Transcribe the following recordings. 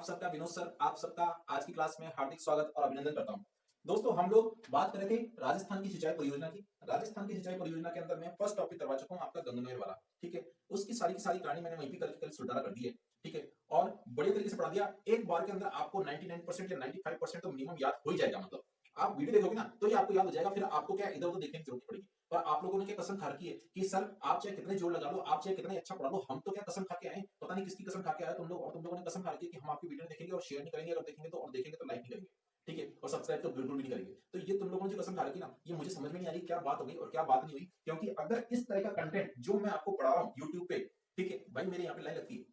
आप सबका विनोद सर, आप सबका आज की क्लास में हार्दिक स्वागत और अभिनंदन करता हूं। दोस्तों हम लोग बात कर रहे थे राजस्थान की सिंचाई परियोजना की। राजस्थान की सिंचाई परियोजना के अंदर मैं फर्स्ट टॉपिक करवा चुका हूं आपका गंगनहर वाला। ठीक है, उसकी सारी की सारी कहानी मैंने वहीं पे कल सुधारा कर दी है। ठीक है, और बढ़िया तरीके से पढ़ा दिया। एक बार के अंदर आपको 99% या 95% तो मिनिमम याद हो ही जाएगा। मतलब आप वीडियो देखोगे ना तो ये आपको याद हो जाएगा, फिर आपको क्या इधर उधर देखने की जरूरत नहीं पड़ेगी। पर आप लोगों ने क्या कसम खा रखी है कि सर आप चाहे कितने जोर लगा लो, आप चाहे कितने अच्छा पढ़ा लो, हम तो क्या कसम खा के आए, पता नहीं किसकी कसम खा के आए तुम लोग, और तुम लोगों ने कसम खा रखी है कि हम आपकी वीडियो देखेंगे और शेयर नहीं करेंगे, अगर देखेंगे तो, और देखेंगे तो लाइक नहीं करेंगे। ठीक है, और सब्सक्राइब तो बिल्कुल भी नहीं करेंगे। तो ये तुम लोगों ने जो कसम खा रखी ना, ये मुझे समझ में नहीं आ रही क्या बात हो गई और क्या बात नहीं हुई। क्योंकि अगर इस तरह का कंटेंट जो मैं आपको पढ़ा रहा हूँ यूट्यूब पे, ठीक है भाई मेरे यहाँ पे लाइन लगती है,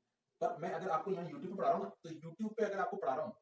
पर मैं अगर आपको यहाँ यूट्यूब पे पढ़ा रहा हूँ ना, तो यूट्यूब पे अगर आपको पढ़ा रहा हूँ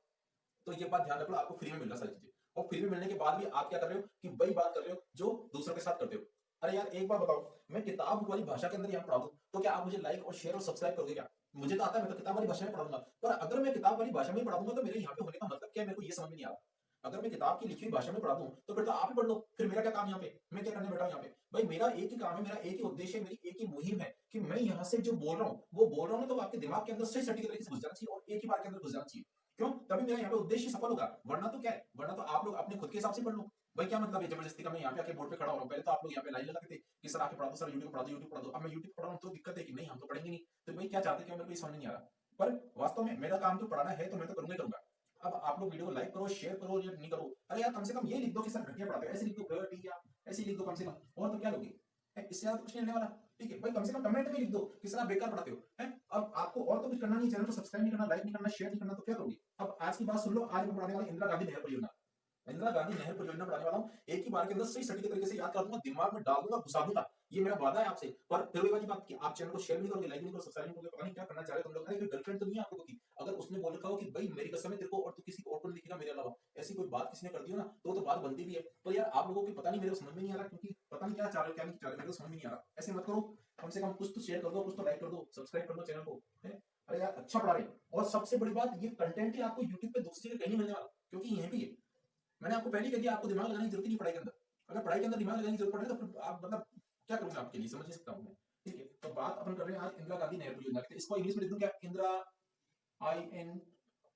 तो ये बात ध्यान रख लो, आपको फ्री में मिल रहा सारी चीजें। और फ्री में मिलने के बाद भी आप क्या कर रहे हो कि वही बात कर रहे हो जो दूसरों के साथ करते हो। अरे यार एक बात बताओ, मैं किताब वाली भाषा के अंदर यहाँ पढ़ा दूं तो क्या आप मुझे लाइक और शेयर और सब्सक्राइब करोगे क्या? मुझे तो आता है, मैं तो किताब वाली भाषा में पढ़ा दूंगा। पर अगर मैं किताब वाली भाषा में पढ़ा दूंगा तो मेरे यहाँ पे होने का मतलब क्या है, मेरे को ये समझ में नहीं आ रहा। अगर मैं किताब की लिखी हुई भाषा में पढ़ा दूं तो फिर तो आप ही पढ़ लो, फिर मेरा क्या काम यहाँ पे, मैं क्या करने बैठा हूँ यहाँ पे? भाई मेरा एक ही काम है, मेरा एक ही उद्देश्य है, मेरी एक ही मुहिम है कि मैं यहाँ से जो बोल रहा हूँ वो बोल रहा हूँ, तो आपके दिमाग के अंदर सही सटीक तरीके से घुस जाना चाहिए और एक ही बार के अंदर घुस जाना चाहिए। क्यों? तभी मेरा यहाँ पे उद्देश्य सफल होगा। वरना तो क्या है, वरना तो आप लोग अपने खुद के हिसाब से पढ़ लो। भाई क्या मतलब है जबरदस्ती का मैं यहाँ पे आके बोर्ड पे खड़ा हो रहा हूँ? पहले तो आप लोग यहाँ पे लाइन लगाते थे कि सर आके पढ़ा दो, सर यूट्यूब पढ़ा दो, यूट्यूब पढ़ा दो। अब मैं यूट्यूब पढ़ा रहा हूँ तो दिक्कत है कि नहीं, हम तो पढ़ेंगे नहीं। तो भाई क्या चाहते, क्या मेरे को ये समझ नहीं आ रहा। पर वास्तव में मेरा काम तो पढ़ाना है, तो मैं तो करूंगा ही करूंगा। अब आप लोग वीडियो को लाइक करो, शेयर करो या नहीं करो, अरे यार कम से कम ये लिख दो कि सर घटिया पढ़ाते हो, ऐसे लिख दो ठीक है, ऐसे लिख दो कम से कम, और तो क्या लोगे? इससे ज्यादा कुछ नहीं होने वाला। ठीक है भाई, कम से कम कमेंट में लिख दो कि सर आप बेकार पढ़ाते हो। है, अब आपको और तो कुछ करना नहीं, चैनल को सब्सक्राइब नहीं करना, लाइक नहीं करना, शेयर नहीं करना, तो क्या करोगे? अब आज की बात सुन लो, आज मैं पढ़ाने वाला इंदिरा गांधी नहर परियोजना। इंदिरा गांधी नहर परियोजना पढ़ाने वाला हूँ। एक ही बार के अंदर सही सटीक तरीके से याद कर दूंगा, दिमाग में डाल दूंगा, घुसा दूंगा। ये मेरा वादा है आपसे। पर फिर वही वाली बात कि आप चैनल को शेयर नहीं करोगे, लाइक नहीं करोगे, सब्सक्राइब नहीं करोगे, पता नहीं क्या करना चाह रहे हो तुम लोग। अरे गर्लफ्रेंड तो नहीं है आप लोगों की? अगर उसने बोल रखा हो कि भाई मेरी कसम है तेरे को और तू किसी को और को नहीं दिखेगा मेरे अलावा, ऐसी कोई बात किसी ने कर दी हो ना तो वो तो बात बनती भी है। तो यार आप लोगों की पता नहीं, मेरे को समझ में नहीं आ रहा, क्योंकि पता नहीं क्या चाह रहे हो क्या नहीं चाह रहे हो, मेरे को समझ में नहीं आ रहा। ऐसे मत करो, कम से कम कुछ तो शेयर कर दो, कुछ तो लाइक कर दो, सब्सक्राइब कर दो चैनल को। है, अरे यार अच्छा पढ़ा रहे हैं। और सबसे बड़ी बात, ये कंटेंट ही आपको यूट्यूब पे दूसरी जगह कहीं नहीं मिलने वाला, क्योंकि यहीं पे है। मैंने आपको पहले ही कह दिया, आपको दिमाग लगाने की जरूरत नहीं पढ़ाई के अंदर। अगर पढ़ाई के अंदर दिमाग लगाने की जरूरत पड़े तो फिर आप मतलब क्या करूंगा आपके लिए, समझ नहीं सकता हूं मैं। ठीक है, तो बात अपन कर रहे हैं आज इंदिरा गांधी नहर परियोजना की। इसको इंग्लिश में लिख दूं क्या? इंदिरा आई एन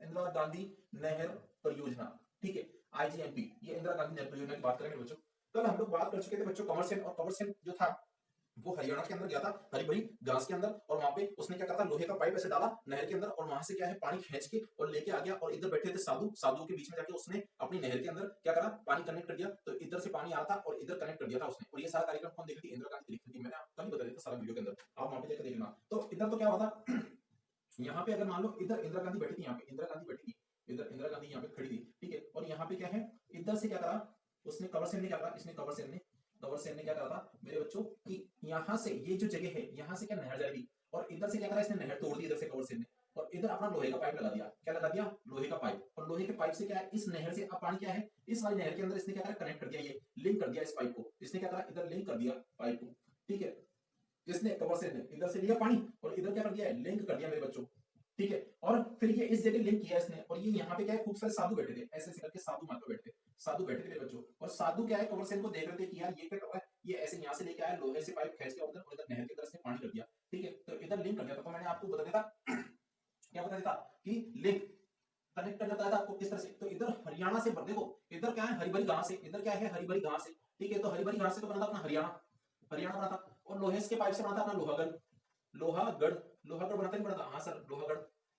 इंदिरा गांधी नहर परियोजना। ठीक है, आईजीएनपी, ये इंदिरा गांधी नहर परियोजना की बात करेंगे बच्चों। कल हम लोग बात कर चुके थे बच्चों कंवर सेन, और कंवर सेन जो था वो हरियाणा के अंदर गया था, हरी भरी घास के अंदर, और वहां पे उसने क्या करा था, लोहे का पाइप ऐसे डाला नहर के अंदर, और वहां से क्या है पानी खींच के और लेके आ गया। और इधर बैठे थे साधु, साधुओं के बीच में जाके उसने अपनी नहर के अंदर क्या करा, पानी कनेक्ट कर दिया। तो इधर से पानी आ रहा था और इधर कनेक्ट कर दिया था उसने। और ये सारा कार्यक्रम कौन देख रही थी? इंदिरा गांधी देख रही थी। मैंने आपको कल ही बता दिया था सारा वीडियो के अंदर, आप वहां पे जाकर देखना। तो इधर तो क्या हुआ था यहाँ पे अगर मान लो इधर इंदिरा गांधी बैठी थी, यहाँ पे इंदिरा गांधी बैठी थी, इधर इंदिरा गांधी यहाँ पे खड़ी थी। ठीक है, और यहाँ पे क्या है, इधर से क्या करा उसने, कंवर सेन ने क्या करा, इसने कंवर सेन ने क्या करा था मेरे बच्चों कि यहाँ से ये जो जगह है यहाँ से क्या नहर जाएगी, और इधर से क्या करा इसने, नहर तोड़ दी इधर से कंवर सेन ने, और इधर अपना लोहे का पाइप लगा दिया। क्या लगा दिया? लोहे का पाइप। और लोहे के पाइप से क्या है, इस नहर से अब पानी क्या है, इस वाली नहर के अंदर इसने क्या करा, कनेक्ट कर दिया, ये लिंक कर दिया इस पाइप को। इसने क्या करा, इधर लिंक कर दिया पाइप को। ठीक है, इसने कंवर सेन ने इधर से लिया पानी और इधर क्या कर दिया है, लिंक कर दिया मेरे बच्चों। ठीक है, और फिर ये इस जगह लिंक किया इसने, और ये यहाँ पे क्या है, खूब सारे साधु बैठे थे, ऐसे ऐसे करके साधु मात्र बैठे थे, साधु बैठे थे मेरे बच्चों। और साधु क्या है, कंवर सेन को देख रहे थे कि यार ये क्या कर रहा है, ये ऐसे यहाँ से लेके आया लोहे से पाइप खींच के उधर, और इधर नहर की तरफ से पानी कर दिया। ठीक है, तो इधर लिंक कर दिया था। तो मैंने आपको बता दिया था क्या बता दिया था कि लिंक कनेक्ट करना था आपको किस तरह से। तो इधर हरियाणा से देखो, इधर क्या है, हरी भरी घास है, इधर क्या है, हरी भरी घास है। ठीक है, तो हरी भरी घास से तो बना था अपना हरियाणा, हरियाणा बना था। और लोहे के पाइप से बना था अपना लोहागढ़, लोहागढ़, लोहागढ़ बनाता नहीं पड़ा था, हाँ सर लोहागढ़,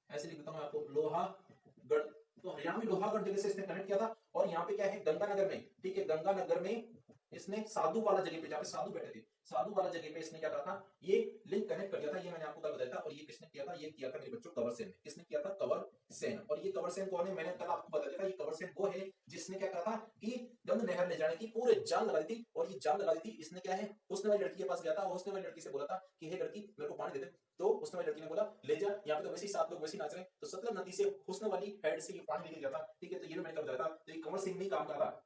ऐसे लिख देता हूं मैं आपको, लोहागढ़। तो हरियाणा में लोहागढ़ जगह से इसने कनेक्ट किया था। और यहाँ पे क्या है, गंगानगर में, ठीक है गंगानगर में इसने साधु वाला जगह पे, जहाँ पे साधु बैठे थे, साधु वाला जगह पे इसने क्या करा था, ये लिंक कनेक्ट कर दिया था। ये मैंने आपको कल बताया था। और ये किसने किया था, ये किया था मेरे बच्चों कंवर सेन ने। किसने किया था? कंवर सेन। और ये कंवर सेन कौन है, मैंने कल आपको बता दिया था। ये कंवर सेन वो है जिसने क्या करा था कि गंग नहर ले जाने की पूरे जान लगा दी थी। और ये जान लगा दी थी इसने क्या है, उसने वाली लड़की के पास गया था, उसने वाली लड़की से बोला था कि हे लड़की मेरे को पानी दे दे। तो उसने वाली लड़की ने बोला ले जा, यहाँ पे तो वैसे ही 7 लोग वैसे ही नाच रहे हैं। तो सतलज नदी से हुस्न वाली हेड से ये पानी लेके गया था। ठीक है, तो ये मैंने कब बताया था। तो ये कंवर सिंह ने काम करा था,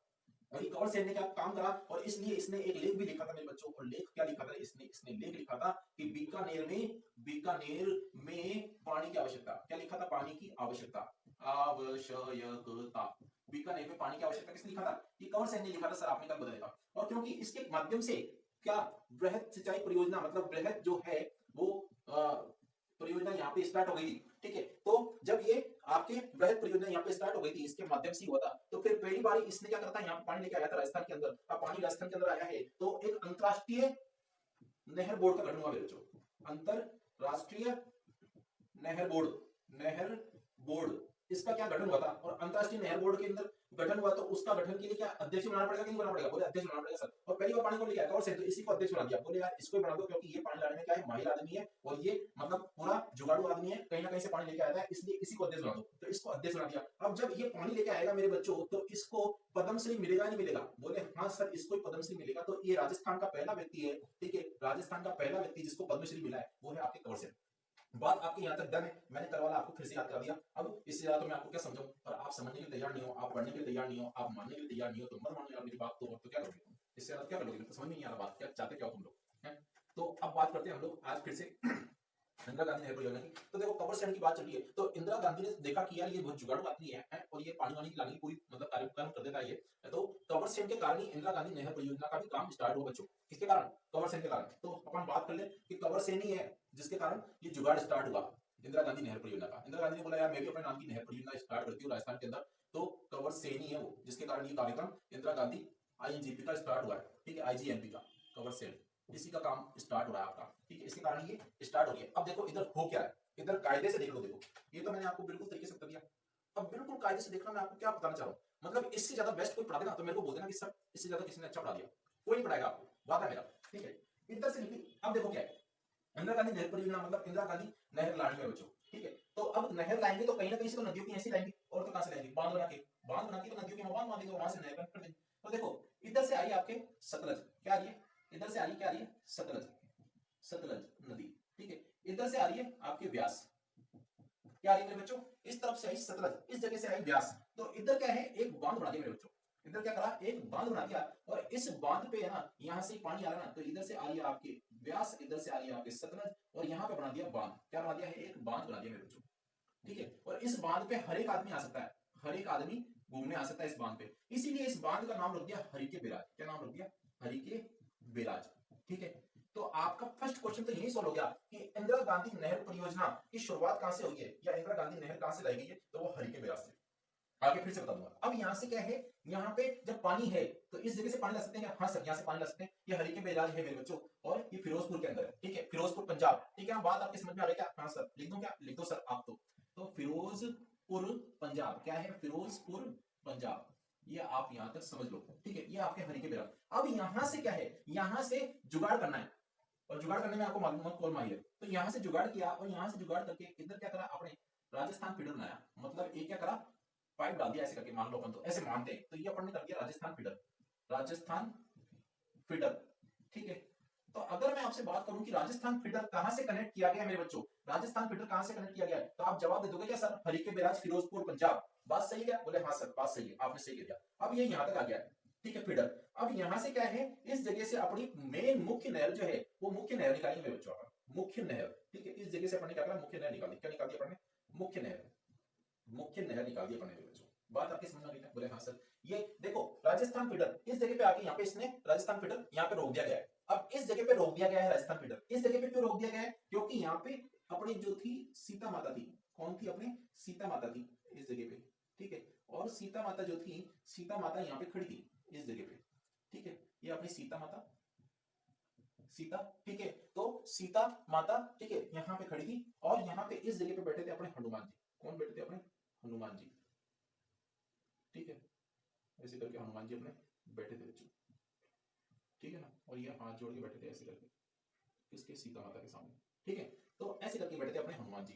और ये कंवर सेन ने क्या काम करा, और इसलिए इसने एक लेख भी लिखा था मेरे बच्चों। और लेख क्या लिखा था इसने, इसने लेख लिखा था कि बीकानेर में पानी की आवश्यकता। क्या लिखा था? पानी की आवश्यकता, आवश्यकता, बीकानेर में पानी की आवश्यकता किसने लिखा था? ये कंवर सेन ने लिखा था सर, आपने कल बताया था। और क्योंकि इसके माध्यम से क्या बृहद सिंचाई परियोजना, मतलब बृहद जो है वो परियोजना यहाँ पे स्टार्ट हो गई थी। ठीक है, तो जब ये आपके वृहद परियोजना यहाँ पे स्टार्ट हो गई थी, इसके माध्यम से हुआ था। तो फिर पहली बार इसने क्या करता है, यहाँ पे पानी लेके आया था राजस्थान के अंदर। अब पानी राजस्थान के अंदर आया है तो एक अंतरराष्ट्रीय नहर बोर्ड का गठन हुआ मेरे बच्चों, अंतरराष्ट्रीय नहर बोर्ड इसका क्या गठन हुआ था। और अंतरराष्ट्रीय नहर बोर्ड के अंदर गठन हुआ तो उसका गठन के लिए क्या अध्यक्ष बनाना पड़ेगा कि नहीं बनाना पड़ेगा, बोले अध्यक्ष बनाना पड़ेगा सर। और पहली बार पानी को लेके आया और तो इसी को अध्यक्ष बना दिया, बोले यार इसको ही बना दो क्योंकि ये पानी लाने में क्या है माहिर आदमी है और ये मतलब पूरा जुगाड़ू आदमी है, कहीं ना कहीं से पानी लेके आता है, इसलिए इसी को अध्यक्ष बना दो। तो इसको अध्यक्ष बना दिया। अब जब ये पानी लेके आएगा मेरे बच्चों तो इसको पद्मश्री मिलेगा नहीं मिलेगा, बोले हाँ सर इसको ही पद्मश्री मिलेगा। तो ये राजस्थान का पहला व्यक्ति है, ठीक है, राजस्थान का पहला व्यक्ति जिसको पद्मश्री मिला है वो है आपके कंवर सेन। बात आपके यहाँ तक डन है, मैंने कल वाला आपको फिर से याद करा दिया। अब इससे ज्यादा तो मैं आपको क्या समझाऊं, पर आप समझने के लिए तैयार नहीं हो, आप पढ़ने के लिए तैयार नहीं हो, आप मानने के लिए तैयार नहीं हो, तो मत मानो यार मेरी बात। तो क्या करोगे तुम, इससे ज्यादा क्या करोगे, तो समझ में नहीं आ रहा बात क्या चाहते क्या हो तुम लोग हैं। तो अब बात करते हैं हम लोग आज फिर से इंदिरा गांधी नहर परियोजना की। तो देखो कंवर सेन की बात चल रही है, तो इंदिरा गांधी ने देखा कि यार ये बहुत जुगाड़ू आदमी है और ये पानी वानी लाने की पूरी मतलब कार्यक्रम कर देता है ये। तो कंवर सेन के कारण ही इंदिरा गांधी नहर परियोजना का भी काम स्टार्ट हुआ बच्चों। किसके कारण, कंवर सेन के कारण। तो अपन बात कर ले कि कंवर सेन ही है जिसके कारण ये जुगाड़ स्टार्ट हुआ इंदिरा गांधी नहर परियोजना का। इंदिरा गांधी ने बोला यार मैं भी अपने नाम की नहर परियोजना स्टार्ट करती हूँ राजस्थान के अंदर। तो कंवर सेन ही है वो जिसके कारण ये कार्यक्रम इंदिरा गांधी आईजीपी का स्टार्ट हुआ है, ठीक है, आईजीएमपी का, कंवर सेन इसी का काम स्टार्ट हो रहा है आपका, ठीक है, इसके कारण ये स्टार्ट हो रही है। अब देखो इधर हो क्या है, इधर कायदे से देख लो। देखो ये तो मैंने आपको बिल्कुल तरीके से बता दिया। अब बिल्कुल कायदे से देखना मैं आपको क्या बताना चाह रहा हूँ, मतलब इससे ज्यादा बेस्ट कोई पढ़ा देना तो मेरे को बोल देना कि सर इससे ज्यादा किसी ने अच्छा पढ़ा दिया। कोई नहीं पढ़ाएगा आपको, वादा है मेरा, ठीक है। इधर से निकली। अब देखो क्या है, इंदिरा गांधी नहर परियोजना मतलब इंदिरा गांधी नहर लानी है बच्चों, ठीक है। तो अब नहर लाएंगे तो कहीं ना कहीं से तो नदियों की ऐसी लाएंगे, और तो कहां से लाएंगे, बांध बना के तो नदियों के बांध बांधेंगे और वहां से नहर कर देंगे। तो देखो इधर से आई आपके सतलज, क्या आ रही है, इधर से आ रही है क्या आ रही है, सतलज, सतलज नदी, ठीक है। इधर से आ रही है आपके व्यास, क्या आ रही है मेरे बच्चों, इस तरफ से आई सतलज, इस जगह से आई व्यास। तो इधर क्या है, एक बांध बना दिया मेरे बच्चों, इधर क्या करा, एक बांध बना दिया। और इस बांध पे है ना यहाँ से पानी आ रहा है ना, तो इधर से आ रही है आपकी व्यास, इधर से आ रही है आपके सतलज, और यहाँ पे बना दिया बांध। क्या बना दिया है, एक बांध बना दिया मेरे बच्चों, ठीक है। और इस बांध पे हर एक आदमी आ सकता है, हर एक आदमी घूमने आ सकता है इस बांध पे। इसीलिए इस बांध का नाम रख दिया हरिके बेराज। क्या नाम रख दिया, हरिके बेराज, ठीक है। तो आपका फर्स्ट क्वेश्चन तो यही सॉल्व हो गया कि इंदिरा गांधी नहर परियोजना की शुरुआत कहां से हुई है, या इंदिरा गांधी नहर कहां से लाई गई है, तो वो हरिके बेराज से। आगे फिर से बता दूंगा। अब यहाँ से क्या है, यहाँ पे जब पानी है तो इस जगह से पानी ला सकते हैं, हाँ सर यहाँ से पानी ला सकते हैं। ये हरिके बेराज है मेरे बच्चों, और ये फिरोजपुर के अंदर है, ठीक है, फिरोजपुर पंजाब, ठीक है। बात आपके समझ में आ रही है क्या, हाँ सर लिख दो, क्या लिख दो सर आप तो फिरोजपुर पंजाब, क्या है, फिरोजपुर पंजाब, ये आप यहां तक समझ लो, ठीक है। ये आपके हरिके बेराज। अब यहां से क्या है, यहां से जुगाड़ करना है, और जुगाड़ करने में आपको मालूम कौन माहिर है। तो यहां से जुगाड़ किया, और यहां से जुगाड़ करके इधर क्या करा आपने, राजस्थान फीडर बनाया। मतलब ये क्या करा, पाइप डाल दिया ऐसे करके, मान लो अपन तो ऐसे मानते हैं, तो ये अपन ने कर दिया राजस्थान फीडर, राजस्थान फीडर, ठीक है। तो अगर मैं आपसे बात करूं कि राजस्थान फीडर कहां से कनेक्ट किया गया मेरे बच्चों, राजस्थान फीडर कहां से कनेक्ट किया गया है, तो आप जवाब दे दोगे क्या सर, हरिके बेराज फिरोजपुर पंजाब। बात सही है क्या, बोले हाँ सर बात सही है, आपने सही कह दिया। अब ये यहां तक आ गया है, ठीक है, फीडर। अब यहां से क्या है, इस जगह से अपनी मेन मुख्य नहर जो है वो मुख्य नहर निकाली मेरे बच्चों, मुख्य नहर, ठीक है। इस जगह से अपन ने क्या करा, मुख्य नहर निकाली। क्या निकाल दी अपन ने, मुख्य नहर, मुख्य नहर निकाल दी अपन ने बच्चों। बात आपके समझ में आ गई क्या, बोले हाँ सर। ये देखो राजस्थान फीडर इस जगह पे आके यहाँ पे इसने राजस्थान फीडर यहाँ पे रोक दिया गया है। अब इस जगह पे रोक दिया गया है राजस्थान फीडर, इस जगह पे क्यों रोक दिया गया है, क्योंकि यहाँ पे अपनी जो थी सीता माता थी, कौन थी, अपनी सीता माता थी इस जगह पे, ठीक है। और सीता माता जो थी, सीता माता यहाँ पे खड़ी थी इस जगह पे, ठीक है। ये अपनी सीता माता, सीता, ठीक है। तो सीता माता, ठीक है, यहाँ पे खड़ी थी, और यहाँ पे इस जगह पे बैठे थे अपने हनुमान जी। कौन बैठे थे, अपने हनुमान जी, ठीक है। ऐसे करके हनुमान जी अपने बैठे थे बच्चों, ठीक है ना। और ये हाथ जोड़ के बैठे थे ऐसे करके, किसके, सीता माता के सामने, ठीक है। तो ऐसे करके बैठे थे अपने हनुमान जी,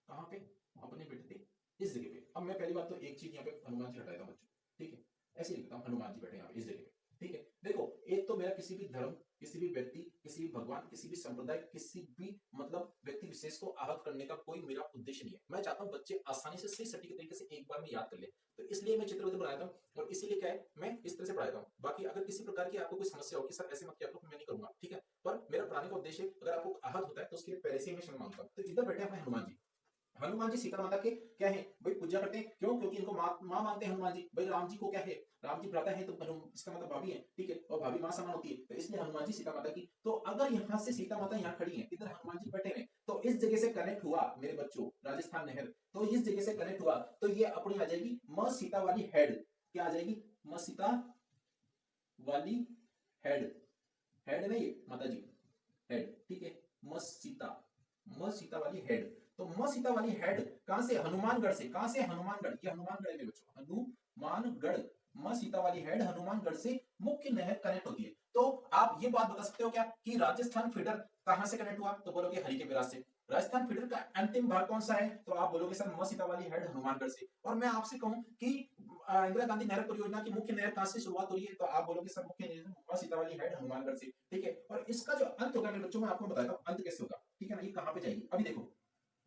कहाँ पे, अपने बैठे थे इस जगह पे। अब मैं पहली बात तो एक चीज यहाँ पे हनुमान जी हटाया था बच्चों, ठीक है, ऐसे लिखता हूँ हनुमान जी बैठे यहाँ पे इस जगह पे, ठीक है। देखो एक तो मेरा किसी भी धर्म, किसी भी व्यक्ति, किसी भी भगवान, किसी भी संप्रदाय, किसी भी मतलब व्यक्ति विशेष को आहत करने का कोई मेरा उद्देश्य नहीं है। मैं चाहता हूँ बच्चे आसानी से सही सटीक तरीके से एक बार में याद कर ले, तो इसलिए मैं चित्र बनाया था, और इसीलिए क्या है मैं इस तरह से पढ़ाता हूँ। बाकी अगर किसी प्रकार की आपको कोई समस्या हो कि सर ऐसे मत किया करो, मैं नहीं करूंगा, ठीक है। पर मेरा पढ़ाने का उद्देश्य अगर आपको आहत होता है तो उसके लिए पहले से ही मैं क्षमा मांगता हूँ। तो इधर बैठे अपने हनुमान जी, हनुमान जी सीता माता के क्या है भाई पूजा करते हैं, क्यों? क्योंकि इनको माँ मानते हैं हनुमान जी। भाई राम जी को क्या है, राम जी भ्राता है तो इसका मतलब भाभी है, ठीक है, और भाभी माँ समान होती है, तो इसलिए हनुमान जी सीता माता की। तो अगर यहाँ से सीता माता यहाँ खड़ी है, इधर हनुमान जी बैठे हैं, तो इस जगह से कनेक्ट हुआ मेरे बच्चों राजस्थान नहर, तो इस जगह से कनेक्ट हुआ तो ये अपनी आ जाएगी म सीता वाली हेड। क्या आ जाएगी? म सीता वाली हेड। हेड है ना ये माता जी, हेड, ठीक है। म सीता, म सीता वाली हेड। तो म सीता वाली हेड कहां से? हनुमानगढ़ से। कहां से? हनुमानगढ़। ये हनुमानगढ़ है मेरे बच्चों, हनुमानगढ़। म सीता वाली हेड हनुमानगढ़ से मुख्य नहर कनेक्ट होती है। तो आप ये बात बता सकते हो क्या कि राजस्थान फीडर कहां से कनेक्ट हुआ? तो बोलोगे हरिके बिराज से। राजस्थान फीडर का अंतिम भाग कौन सा है? तो आप बोलोगे सर म सीता वाली हेड हनुमानगढ़ से। और मैं आपसे कहूं कि इंदिरा गांधी नहर परियोजना की मुख्य नहर कहां से शुरुआत हो रही है? तो आप बोलोगे सर मुख्य नहर सीता वाली हेड हनुमानगढ़ से, ठीक है। और इसका जो अंत होगा मेरे बच्चों, मैं आपको बताता हूं अंत कैसे होगा, ठीक है ना। ये कहां पे जाएगी? अभी देखो,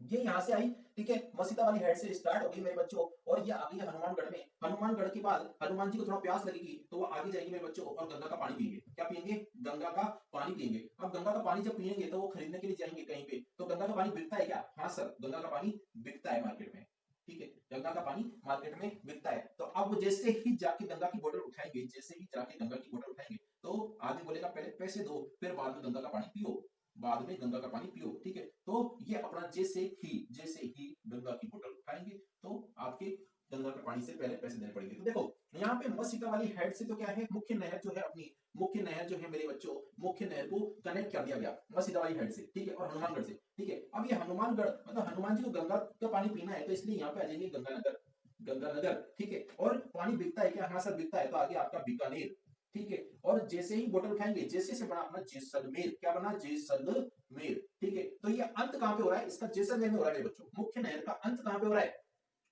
ये यहां से आई, ठीक है, मसीता वाली हेड से स्टार्ट हो गई मेरे बच्चों, और ये आ गई हनुमानगढ़ में। हनुमानगढ़ के बाद हनुमान जी को थोड़ा प्यास लगेगी तो वो आगे जाएगी मेरे बच्चों और गंगा का पानी पिएंगे। क्या पिएंगे? गंगा का पानी पिएंगे। अब गंगा का पानी जब पिएंगे तो वो खरीदने के लिए जाएंगे कहीं पे, तो गंगा का पानी बिकता है क्या? हाँ सर, गंगा का पानी बिकता है मार्केट में, ठीक है, गंगा का पानी मार्केट में बिकता है। तो अब जैसे ही जाके गंगा की बोतल उठाएंगे, जैसे ही जाके गंगा की बोतल उठाएंगे, तो आदमी बोलेगा पहले पैसे दो, फिर बाद में गंगा का पानी पियो, बाद में गंगा का पानी पियो, ठीक है। तो ये अपना जैसे ही गंगा की बोतल उठाएंगे तो आपके गंगा के पानी से पहले पैसे देने पड़ेंगे। तो देखो यहाँ पे मस्जिदा वाली हेड से तो क्या है, मुख्य नहर जो है अपनी, मुख्य नहर जो है मेरे बच्चों, मुख्य नहर को कनेक्ट कर दिया गया मस्जिदा वाली हेड से, ठीक है, और हनुमानगढ़ से, ठीक है। अब ये हनुमानगढ़ मतलब हनुमान जी को गंगा का पानी पीना है, तो इसलिए यहाँ पे आ जाएंगे गंगानगर, गंगानगर, ठीक है। और पानी बिकता है क्या? हाँ सर बिकता है, तो आगे आपका बीकानेर, ठीक है। और जैसे ही बोतल उठाएंगे, जैसे से बना अपना जैसलमेर। क्या बना? जैसलमेर, ठीक है। तो ये अंत कहां पे हो रहा है इसका? जैसलमेर में हो रहा है मेरे बच्चों। मुख्य नहर का अंत कहां पे हो रहा है?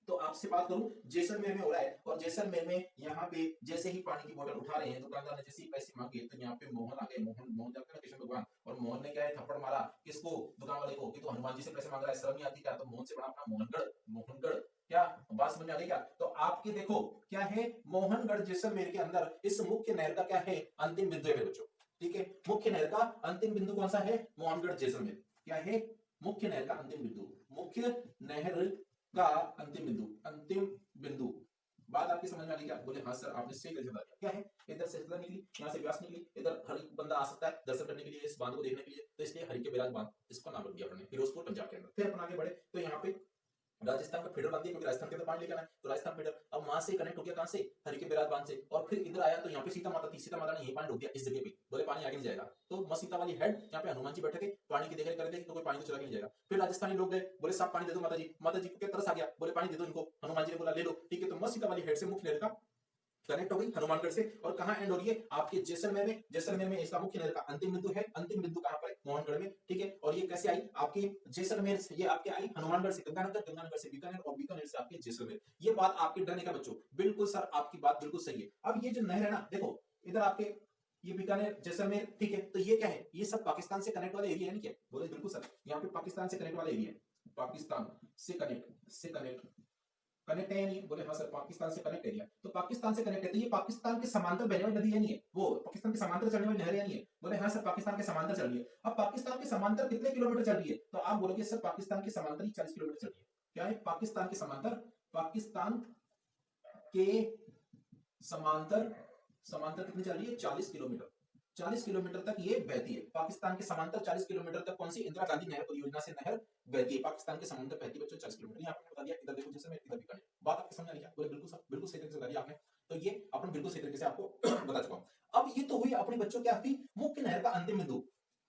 तो आपसे बात करूं, जैसलमेर में हो रहा है। और जैसलमेर में यहाँ पे जैसे ही पानी की बोतल उठा रहे हैं, दुकानदार ने जैसे ही पैसे मांगे, तो यहाँ पे मोहन आ गए। मोहन, मोहन जानते हैं ना, कृष्ण भगवान। और मोहन ने क्या है, थप्पड़ मारा किसको? दुकान वाले को, कि तो हनुमान जी से पैसे मांग रहा है, शर्म नहीं आती क्या? तो मोहन से बड़ा अपना मोहनगढ़, मोहनगढ़। क्या बात समझ में आ गई क्या? तो आपके देखो क्या है, मोहनगढ़ जैसलमेर के अंदर इस मुख्य नहर का क्या है, अंतिम बिंदु है मेरे बच्चों, ठीक है। मुख्य नहर का अंतिम बिंदु कौन सा है? मोहनगढ़ जैसलमेर। क्या है? मुख्य नहर का अंतिम बिंदु, मुख्य नहर का अंतिम बिंदु, अंतिम बिंदु। बात आपकी समझ में आ गई क्या? बोले हाँ सर आपने सही तरीके से बताया। क्या है, इधर से सतलज निकली, यहाँ से व्यास निकली, इधर हर एक बंदा आ सकता है दर्शन करने के लिए, इस बांध को देखने के लिए, तो इसलिए हरि के बिराज बांध इसको नाम रख दिया अपने फिरोजपुर पंजाब के अंदर। फिर अपन आगे बढ़े तो यहाँ पे राजस्थान का फीडर बन दिया, क्योंकि राजस्थान के अंदर पानी लेकर आना है, तो राजस्थान फीडर अब वहां से कनेक्ट हो गया, कहां से? हरि के बिराज बांध से। और फिर इधर आया तो यहाँ पे सीता माता थी, सीता माता ने यही पानी रोक दिया इस जगह पे, बोले पानी आगे नहीं जाएगा। तो मस्त सीता वाली हेड, यहाँ पे हनुमान जी बैठे थे, पानी की देखरेख कर रहे थे, तो कोई पानी तो चला के नहीं जाएगा। फिर राजस्थानी लोग गए, बोले साफ पानी दे दो माता जी। माता जी को क्या तरस आ गया, बोले पानी दे दो इनको। हनुमान जी ने बोला ले लो, ठीक है। तो मस्त सीता वाली हेड से मुख्य नहर का कनेक्ट हो गई हनुमानगढ़ से, और कहां एंड हो रही है? आपके जैसलमेर में। जैसलमेर में इसका मुख्य नहर का अंतिम बिंदु है। अंतिम बिंदु कहां पर है? मोहनगढ़ में, ठीक है। और ये कैसे आई आपके जैसलमेर से? ये आपके आई हनुमानगढ़ से गंगानगर, गंगानगर से बीकानेर, और बीकानेर से आपके जैसलमेर। ये बात आपके डरने का बच्चों, बिल्कुल सर आपकी बात बिल्कुल सही है। अब ये जो नहर है ना, देखो इधर आपके ये बीकानेर जैसलमेर, ठीक है। तो ये क्या है? ये सब पाकिस्तान से कनेक्ट वाले एरिया है, नहीं क्या? बोले बिल्कुल सर, यहाँ पे पाकिस्तान से कनेक्ट वाले एरिया है, पाकिस्तान से कनेक्ट कनेक्ट है या नहीं? बोले हाँ सर पाकिस्तान से कनेक्ट एरिया। तो पाकिस्तान से कनेक्ट है, तो ये पाकिस्तान के समांतर बहने वाली नदी है नहीं है? वो पाकिस्तान के समांतर चलने वाली नहर है नहीं है? बोले हाँ सर पाकिस्तान के समांतर चल रही है। अब पाकिस्तान के समांतर कितने किलोमीटर चल रही है? तो आप बोलोगे सर पाकिस्तान के समांतर ही 40 किलोमीटर चल रही है। क्या है? पाकिस्तान के समांतर, पाकिस्तान के समांतर, समांतर कितनी चल रही है? 40 किलोमीटर, 40 किलोमीटर तक ये बहती है। पाकिस्तान के समांतर 40 किलोमीटर तक कौन सी? इंदिरा गांधी नहर परियोजना से नहर बहती है, पाकिस्तान के समांतर बहती है बच्चों 40 किलोमीटर। यहाँ पे बता दिया, इधर देखो जैसे मैं इधर भी करें। बात आपको समझ आ रही है? बोले बिल्कुल सर, बिल्कुल सही तरीके से बता दिया आपने। तो ये अपन बिल्कुल सही तरीके से आपको बता चुका हूँ। अब ये तो हुई अपने बच्चों क्या थी, मुख्य नहर का अंतिम बिंदु।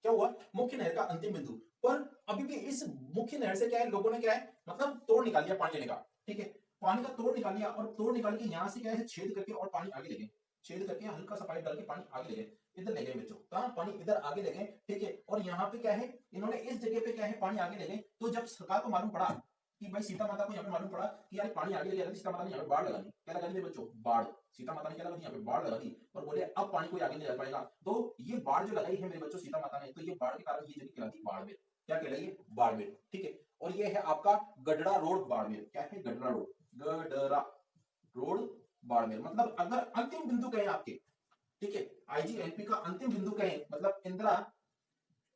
क्या हुआ? मुख्य नहर का अंतिम बिंदु। पर अभी भी इस मुख्य नहर से क्या है, लोगों ने क्या है मतलब तोड़ निकाल लिया पानी लेने का, ठीक है। पानी का तोड़ निकाल लिया, और तोड़ निकाल के यहाँ से क्या है छेद करके और पानी आगे ले गए, छेद करके हल्का सा पाइप डाल के पानी आगे ले गए, इधर ले गए बच्चों, कहां? पानी इधर आगे ले गए, ठीक है। और यहाँ पे क्या है, इन्होंने इस जगह पे क्या है पानी आगे ले गए। तो जब सरकार को मालूम पड़ा कि भाई सीता माता को यहाँ पे मालूम पड़ा कि यार पानी आगे ले गया, सीता माता ने यहाँ पे बाढ़ लगा दी। क्या लगा दी मेरे बच्चों? बाढ़। सीता माता ने क्या लगा दी? यहाँ पे बाढ़ लगा दी। और बोले अब पानी कोई आगे नहीं जा पाएगा। तो ये बाढ़ जो लगाई है मेरे बच्चों सीता माता ने, तो ये बाढ़ के कारण ये जगह कहलाती है बाड़मेर। क्या कहलाई है? बाड़मेर, ठीक है। और ये है आपका गडरा रोड बाड़मेर। क्या है? Gadra road, Gadra road Barmer. मतलब अगर अंतिम बिंदु कहें आपके, ठीक है, आईजीएनपी का अंतिम बिंदु कहें, मतलब इंदिरा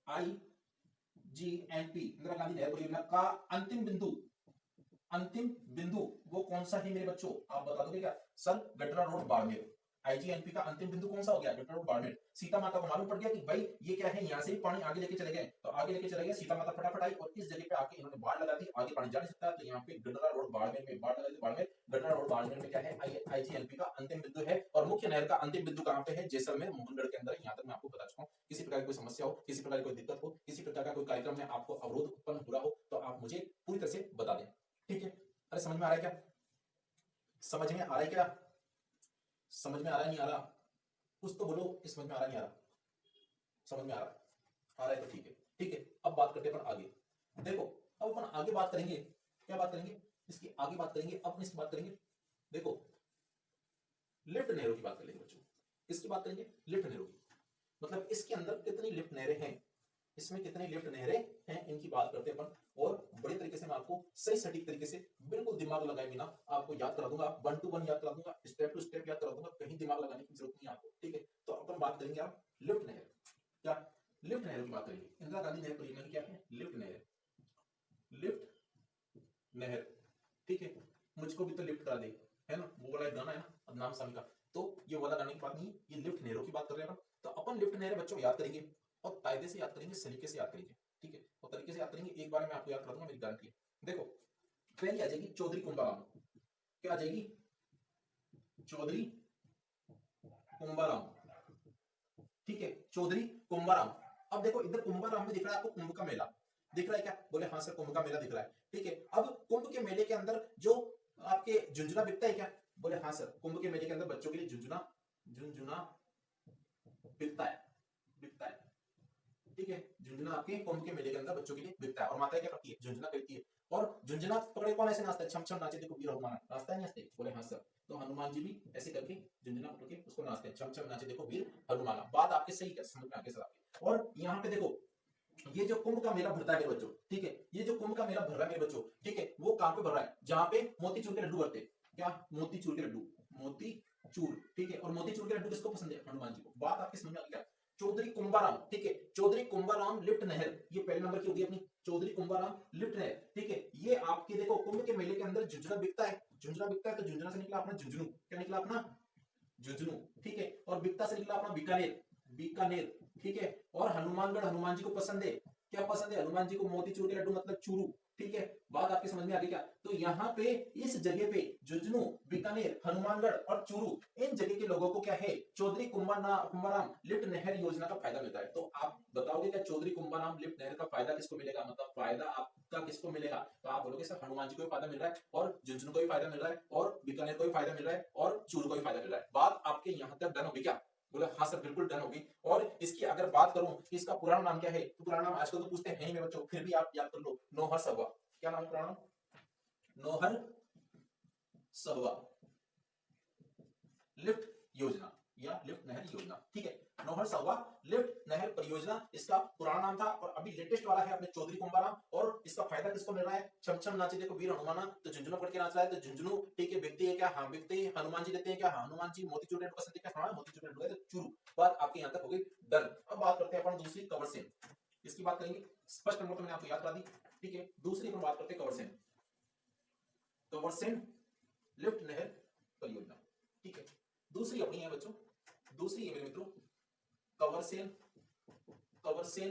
आईजीएनपी इंदिरा गांधी नहर परियोजना का अंतिम बिंदु अंतिम बिंदु वो कौन सा है मेरे बच्चों, आप बता दोगे क्या? Sir Gatra road Barmer. IGNP का अंतिम बिंदु कौन सा हो गया? गटरा रोड बाड़मेर। सीता माता को मालूम पड़ गया कि भाई ये क्या है, यहाँ से ही पानी आगे लेके चले गए, तो आगे लेके चले गए, सीता माता फटाफट आई और इस जगह पे आके इन्होंने बाढ़ लगा दी, आगे पानी जा नहीं सकता, तो यहाँ पे गटरा रोड बाड़मेर में बाढ़ लगा दी। बाड़मेर, गटरा रोड बाड़मेर में क्या है? आईजीएनपी का अंतिम बिंदु है। और मुख्य नहर का अंतिम बिंदु कहाँ पे है? जैसलमेर मोहनगढ़ के अंदर। यहाँ तक मैं आपको बता चुका हूँ। किसी प्रकार की कोई समस्या हो, किसी प्रकार की कोई दिक्कत हो, किसी प्रकार का कोई कार्यक्रम में आपको अवरोध उत्पन्न हो रहा हो, तो आप मुझे पूरी तरह से बता दें, ठीक है? अरे समझ में आ रहा है क्या? समझ में आ रहा है क्या? समझ में आ रहा है नहीं आ रहा? कुछ तो बोलो कि समझ में आ रहा नहीं आ रहा। समझ में आ रहा? आ रहा है तो ठीक है, ठीक है। अब बात करते हैं अपन आगे। देखो अब अपन आगे बात करेंगे, क्या बात करेंगे? इसकी आगे बात करेंगे। अब इसकी बात करेंगे, देखो लिफ्ट नहरों की बात करेंगे बच्चों। किसकी बात करेंगे? लिफ्ट नहरों की। मतलब इसके अंदर कितनी लिफ्ट नहरें हैं, इसमें कितनी लिफ्ट नहरें हैं, इनकी बात करते हैं अपन। और बड़े तरीके से मैं आपको सही सटीक तरीके से बिल्कुल दिमाग लगाए बिना आपको याद करा दूंगा, 1 to 1 याद करा दूंगा, स्टेप टू स्टेप याद करा दूंगा, कहीं दिमाग लगाने की जरूरत नहीं है आपको, ठीक है? तो अपन बात करेंगे आप लिफ्ट नहर, क्या लिफ्ट नहर की बात करेंगे। इंदिरा गांधी नहर परियोजना की क्या है? लिफ्ट नहर, लिफ्ट नहर, ठीक है? मुझको भी तो लिफ्ट करा दे, है ना, वो वाला गाना है ना अदनाम सामी का। तो ये वाला गाने की बात नहीं है, ये लिफ्ट नहरों की बात कर रहे हैं अपन। तो अपन लिफ्ट नहरें बच्चों याद करेंगे और कायदे से याद करेंगे, सलीके से याद करेंगे, ठीक है? और तरीके से याद करेंगे, एक बार मैं आपको याद करा दूंगा, मेरी गारंटी है। देखो पहली आ जाएगी चौधरी कुंभाराम, क्या आ जाएगी? चौधरी कुंभाराम, ठीक है? चौधरी कुंभाराम। अब देखो इधर कुंभाराम में दिख रहा है आपको कुंभ का मेला, दिख रहा है क्या? बोले हाँ सर कुंभ का मेला दिख रहा है, ठीक है? अब कुंभ के मेले के अंदर जो आपके झुंझुना बिकता है क्या? बोले हाँ सर कुंभ के मेले के अंदर बच्चों के लिए झुंझुना झुंझुना बिकता है, बिकता है, ठीक है? झुंझुना आपके कुंभ के मेले के अंदर बच्चों के लिए बिकता है। और माताएं क्या करती है? झुंझुना खरीदती है। और झुंझुना पकड़े कौन ऐसे नाचता है? छम छम नाचे देखो वीर हनुमान, नाचता है नहीं नाचते? बोले हाँ सर। तो हनुमान जी भी ऐसे करके झुंझुना पकड़ के उसको नाचते हैं, छम छम नाचे देखो वीर हनुमान। बात आपके सही है, समझ में आ गया सर आपके। और यहाँ पे देखो ये जो कुंभ का मेला भरता है मेरे बच्चों, ठीक है? ये जो कुंभ का मेला भर रहा है मेरे बच्चों, ठीक है, वो कहां पे भर रहा है? जहां पे मोतीचूर के लड्डू बनते हैं, क्या? मोतीचूर के लड्डू, मोतीचूर, ठीक है? और मोतीचूर के लड्डू किसको पसंद है? हनुमान जी को। बात आपकी समझ में आ गया? चौधरी कुंभाराम, ठीक है? चौधरी कुंभाराम लिफ्ट नहर, ये पहले नंबर की होगी अपनी, चौधरी कुंभाराम लिफ्ट नहर, ठीक है? ये आपके देखो कुंभ के मेले के अंदर झुंझुना बिकता है, झुंझुना बिकता है, तो झुंझुना से निकला अपना झुंझुनू, क्या निकला अपना? झुंझुनू, ठीक है? और बिकता से निकला अपना बीकानेर, बीकानेर, ठीक है? और हनुमानगढ़, हनुमान जी को पसंद है, क्या पसंद है? हनुमान जी को मोतीचूर के लड्डू मतलब चूरू, ठीक है? बात आपकी समझ में आ गई क्या? तो यहाँ पे इस जगह पे झुंझुनू, बीकानेर, हनुमानगढ़ और चूरू, इन जगह के लोगों को क्या है? चौधरी कुंभाराम लिफ्ट नहर योजना का फायदा मिलता है। तो आप बताओगे क्या चौधरी कुंभाराम लिफ्ट नहर का फायदा किसको मिलेगा? मतलब फायदा आपका किसको मिलेगा? तो आप बोलोगे सर हनुमान जी को भी फायदा मिल रहा है, और झुंझुनू को भी फायदा मिल रहा है, और बीकानेर को भी फायदा मिल रहा है, और चूरू को भी फायदा मिल रहा है। बात आपके यहाँ तक डन होगी क्या? बोले हाँ सर बिल्कुल डन होगी। और इसकी अगर बात करूं कि इसका पुराना नाम क्या है, तो पुराना नाम आजकल तो पूछते हैं ही मेरे बच्चों, फिर भी आप याद कर लो, नौहर सहवा। क्या नाम है पुराना? नौहर सहवा लिफ्ट योजना या लिफ्ट नहर योजना, ठीक है? नौहर सहवा लिफ्ट नहर परियोजना इसका पुराना नाम था, और अभी लेटेस्ट वाला है अपने चौधरी कुंभाराम। और इसका फायदा किसको मिल रहा है? छम छम नाचे देखो वीर हनुमाना, तो झुंझुनू पकड़ के नाच रहा है, तो झुंझुनू, ठीक है, बिकती है क्या? हाँ बिकती है। हनुमान जी लेते हैं क्या? हाँ हनुमान जी। मोतीचूर लड्डू पसंद है क्या? हाँ मोतीचूर लड्डू है, तो चूरू। बात आपके यहाँ तक हो गई डन। अब बात करते हैं अपन दूसरी, कवर सेन, इसकी बात करेंगे। फर्स्ट नंबर तो मैंने आपको याद करा दी, ठीक है? दूसरी अपन बात करते हैं cover Sen, cover Sen lift नहर परियोजना, ठीक है? दूसरी अपनी है बच्चों, दूसरी है मेरे मित्रों cover Sen, cover Sen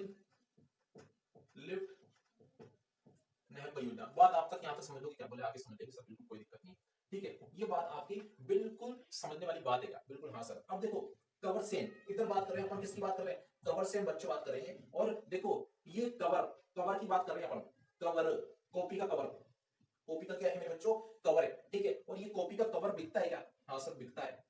lift नहर परियोजना। बात आप तक यहाँ तक समझ लोगे क्या? बोले आगे समझ लेंगे सर, बिल्कुल कोई दिक्कत नहीं, ठीक है? ये बात आपकी बिल्कुल समझने वाली बात है क्या? बिल्कुल हाँ सर। अब देखो कवर सेन, इधर बात कर रहे हैं अपन, किसकी बात कर रहे हैं? कवर सेन बच्चों बात कर रहे हैं। और देखो ये कवर, कवर की बात कर रहे हैं अपन, कवर, कॉपी का कवर, कॉपी का क्या है मेरे बच्चों? कवर है, ठीक है? और ये कॉपी का कवर बिकता है क्या? हाँ सर बिकता है,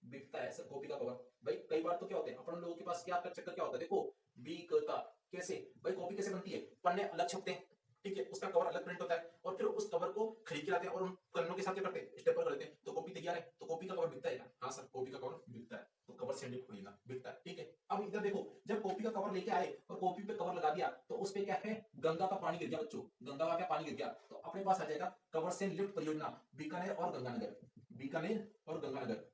बिकता है सर कॉपी का कवर। भाई कई बार तो क्या होते हैं अपन लोगों के पास, क्या चक्कर क्या होता है? देखो बिकता कैसे? भाई कॉपी कैसे बनती है? पन्ने अलग छपते हैं, ठीक है? उसका कवर अलग प्रिंट होता है, और फिर उस कवर को खरीद के लाते हैं, और उन पन्नों के साथ क्या करते हैं? स्टेपल कर देते हैं, तो कॉपी तैयार है। तो कॉपी का कवर बिकता है क्या? हाँ सर कॉपी का कवर बिकता है, तो कवर से खरीदना बिकता है, ठीक है? अब इधर देखो, जब कॉपी का कवर लेके आए और कॉपी पे कवर लगा दिया, तो उस पे क्या है? गंगा का पानी गिर गया बच्चों, गंगा का क्या पानी गिर गया, तो अपने पास आ जाएगा कवर से लिफ्ट परियोजना बीकानेर और गंगानगर, बीकानेर और गंगानगर,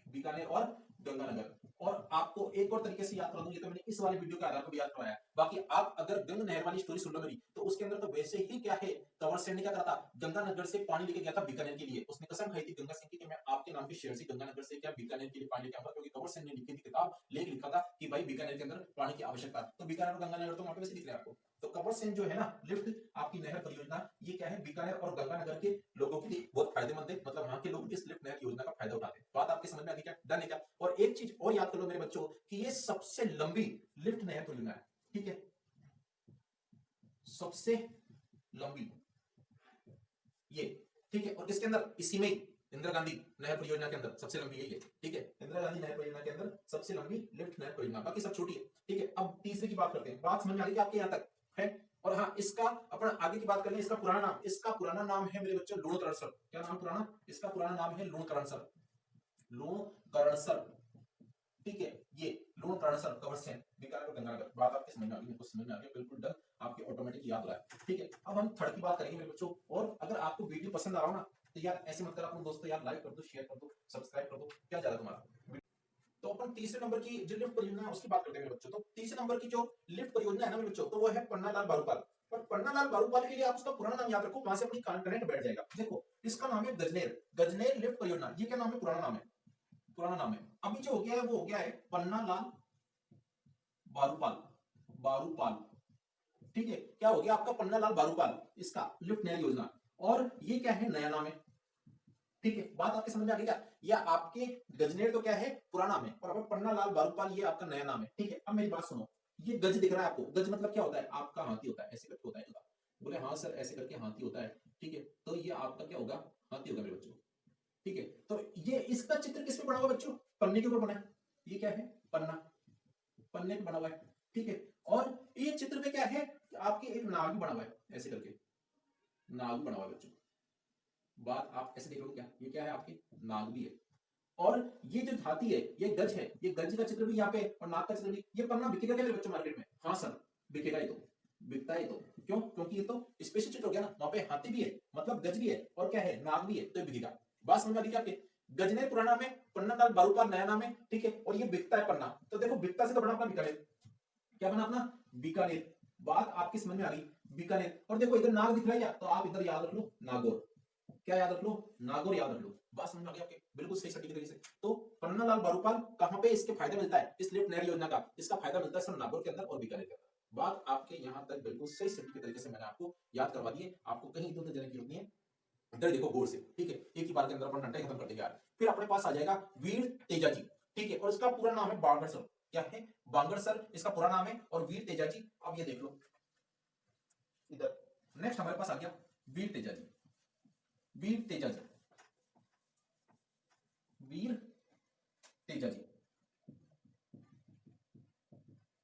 बीकानेर और गंगानगर। और आपको एक और तरीके से याद करा दूं, ये तो मैंने इस वाले वीडियो के आधार पर भी याद करवाया। बाकी आप अगर गंग नहर वाली स्टोरी सुन लो मेरी, तो उसके अंदर तो वैसे ही क्या है, कंवर सेन ने क्या करा था, गंगानगर से पानी लेके गया था बीकानेर के लिए। उसने कसम खाई थी गंगा सिंह की कि मैं आपके नाम के शहर से गंगानगर से क्या बीकानेर के लिए पानी लेके आऊंगा, क्योंकि कंवर सेन ने लिखी थी किताब, लेख लिखा था कि भाई बीकानेर के अंदर पानी की आवश्यकता। तो बीकानेर और गंगानगर तो वहां पे वैसे दिख रहे हैं आपको। तो कंवर सेन जो है ना, लिफ्ट आपकी नहर परियोजना, ये क्या है, बीकानेर और गंगानगर के लोगों के लिए बहुत फायदेमंद है। मतलब वहां के लोग इस लिफ्ट नहर योजना का फायदा उठाते हैं। बात आपके समझ में आ गई क्या, डन है क्या? और एक चीज और याद कर लो मेरे बच्चों, कि ये सबसे लंबी लिफ्ट नहर परियोजना है, ठीक है, सबसे लंबी ये, ठीक है। और किसके अंदर, इसी में इंदिरा गांधी नहर परियोजना के अंदर सबसे लंबी यही है, ठीक है। इंदिरा गांधी नहर परियोजना के अंदर सबसे लंबी लिफ्ट नहर परियोजना, बाकी सब छोटी है, ठीक है। अब तीसरे की बात करते हैं। बात समझ में आ गई कि आपके यहां तक है? और हाँ, इसका अपन आगे की बात कर लें। इसका पुराना नाम, इसका पुराना नाम है मेरे बच्चों लूणकरणसर। क्या नाम पुराना? इसका पुराना नाम है लूणकरणसर, लूणकरणसर, ठीक है। ये लूणकरणसर, कंवर सेन, बीकानेर और गंगानगर। बात आपके समझ में आ गई, मेरे को समझ में आ गया, बिल्कुल डन, आपके ऑटोमेटिक याद रहा है, ठीक है। अब हम थर्ड की बात करेंगे मेरे बच्चों। और अगर आपको वीडियो पसंद आ रहा हो ना, तो यार ऐसे मत कर, अपने दोस्तों यार लाइक कर दो, शेयर कर दो, सब्सक्राइब कर दो, क्या जा रहा है तुम्हारा। तो अपन तीसरे नंबर की जो लिफ्ट परियोजना है उसकी बात करते हैं मेरे बच्चों। तो तीसरे नंबर की जो लिफ्ट परियोजना है ना मेरे बच्चों, तो वो है पन्नालाल बारूपाल। पर पन्नालाल बारूपाल के लिए आप उसका पुराना नाम याद रखो, वहां से अपनी कनेक्ट बैठ जाएगा। देखो, इसका नाम है गजनेर, गजनेर लिफ्ट परियोजना। ये क्या नाम है, पुराना नाम है, पुराना नाम है। अभी जो हो गया है वो हो गया है पन्नालाल बारूपाल, बारूपाल, ठीक है। क्या हो गया आपका, पन्नालाल बारूपाल, इसका लिफ्ट नहर योजना। और ये क्या है, नया नाम है, ठीक है। बात आपके समझ में आ गई क्या? या आपके गजनेर तो क्या है, पुराना नाम है, और अब पन्नालाल बारूपाल ये आपका नया नाम है, ठीक है। अब मेरी बात सुनो, ये गज दिख रहा है आपको, गज मतलब क्या होता है, आपका हाथी होता है, ऐसे करके होता है होगा। बोले हाँ सर, ऐसे करके हाथी होता है, ठीक है। तो ये आपका क्या होगा, हाथी होगा मेरे बच्चों, ठीक है। तो ये इसका चित्र किस पे बना हुआ बच्चों, पन्ने के ऊपर बना है। ये क्या है, पन्ना, पन्ने पे बना हुआ है, ठीक है। और ये चित्र पे क्या है, आपके एक नाग बना हुआ है, ऐसे करके नाग बना हुआ है बच्चों। बात आप ऐसे देख लो, क्या ये क्या है, आपके नाग भी है। और ये जो हाथी है, ये गज है, ये गज का चित्र भी यहाँ पे, और नाग का चित्र भी। ये पन्ना बिकेगा क्या मेरे बच्चों मार्केट में? हाँ सर, बिकेगा, ये तो बिकता है। तो क्यों? क्योंकि ये तो स्पेशल चित्र हो गया ना, वहां पे हाथी भी है, मतलब गज भी है, और क्या है, नाग भी है, तो ये बिकेगा। बात समझ में आ गई क्या आपके? गजनेर पुराना नाम है, पन्नालाल बारूपाल नया नाम है, ठीक है। और ये बिकता है पन्ना, तो देखो बिकता से तो बना अपना बीकानेर। क्या बना अपना, बीकानेर। बात आपकी समझ में आ गई, बीकानेर। और देखो इधर नाग दिख रहा है, तो आप इधर याद रख लो नागौर। क्या याद रख लो, नागौर याद रख लो। बात समझ में आ गई आपके, बिल्कुल सही सटीक तरीके से। तो पन्नालाल बारूपाल कहां पे इसके फायदा मिलता है, इस लिफ्ट नहर योजना का इसका फायदा मिलता है सर नागौर के अंदर और बीकानेर के अंदर। बात आपके यहां तक बिल्कुल सही सटीक तरीके से मैंने आपको याद करवा दी है, आपको कहीं इधर उधर जाने की जरूरत नहीं है। इधर देखो गौर से, ठीक है। एक ही बार के अंदर अपन घंटे खत्म कर देंगे यार। फिर अपने पास आ जाएगा वीर तेजा जी, ठीक है। और इसका पूरा नाम है बांगड़ सर। क्या है, बांगड़ सर इसका पूरा नाम है, और वीर तेजा जी। अब ये देख लो इधर, नेक्स्ट हमारे पास आ गया वीर तेजा जी, वीर तेजा जी, वीर तेजा जी,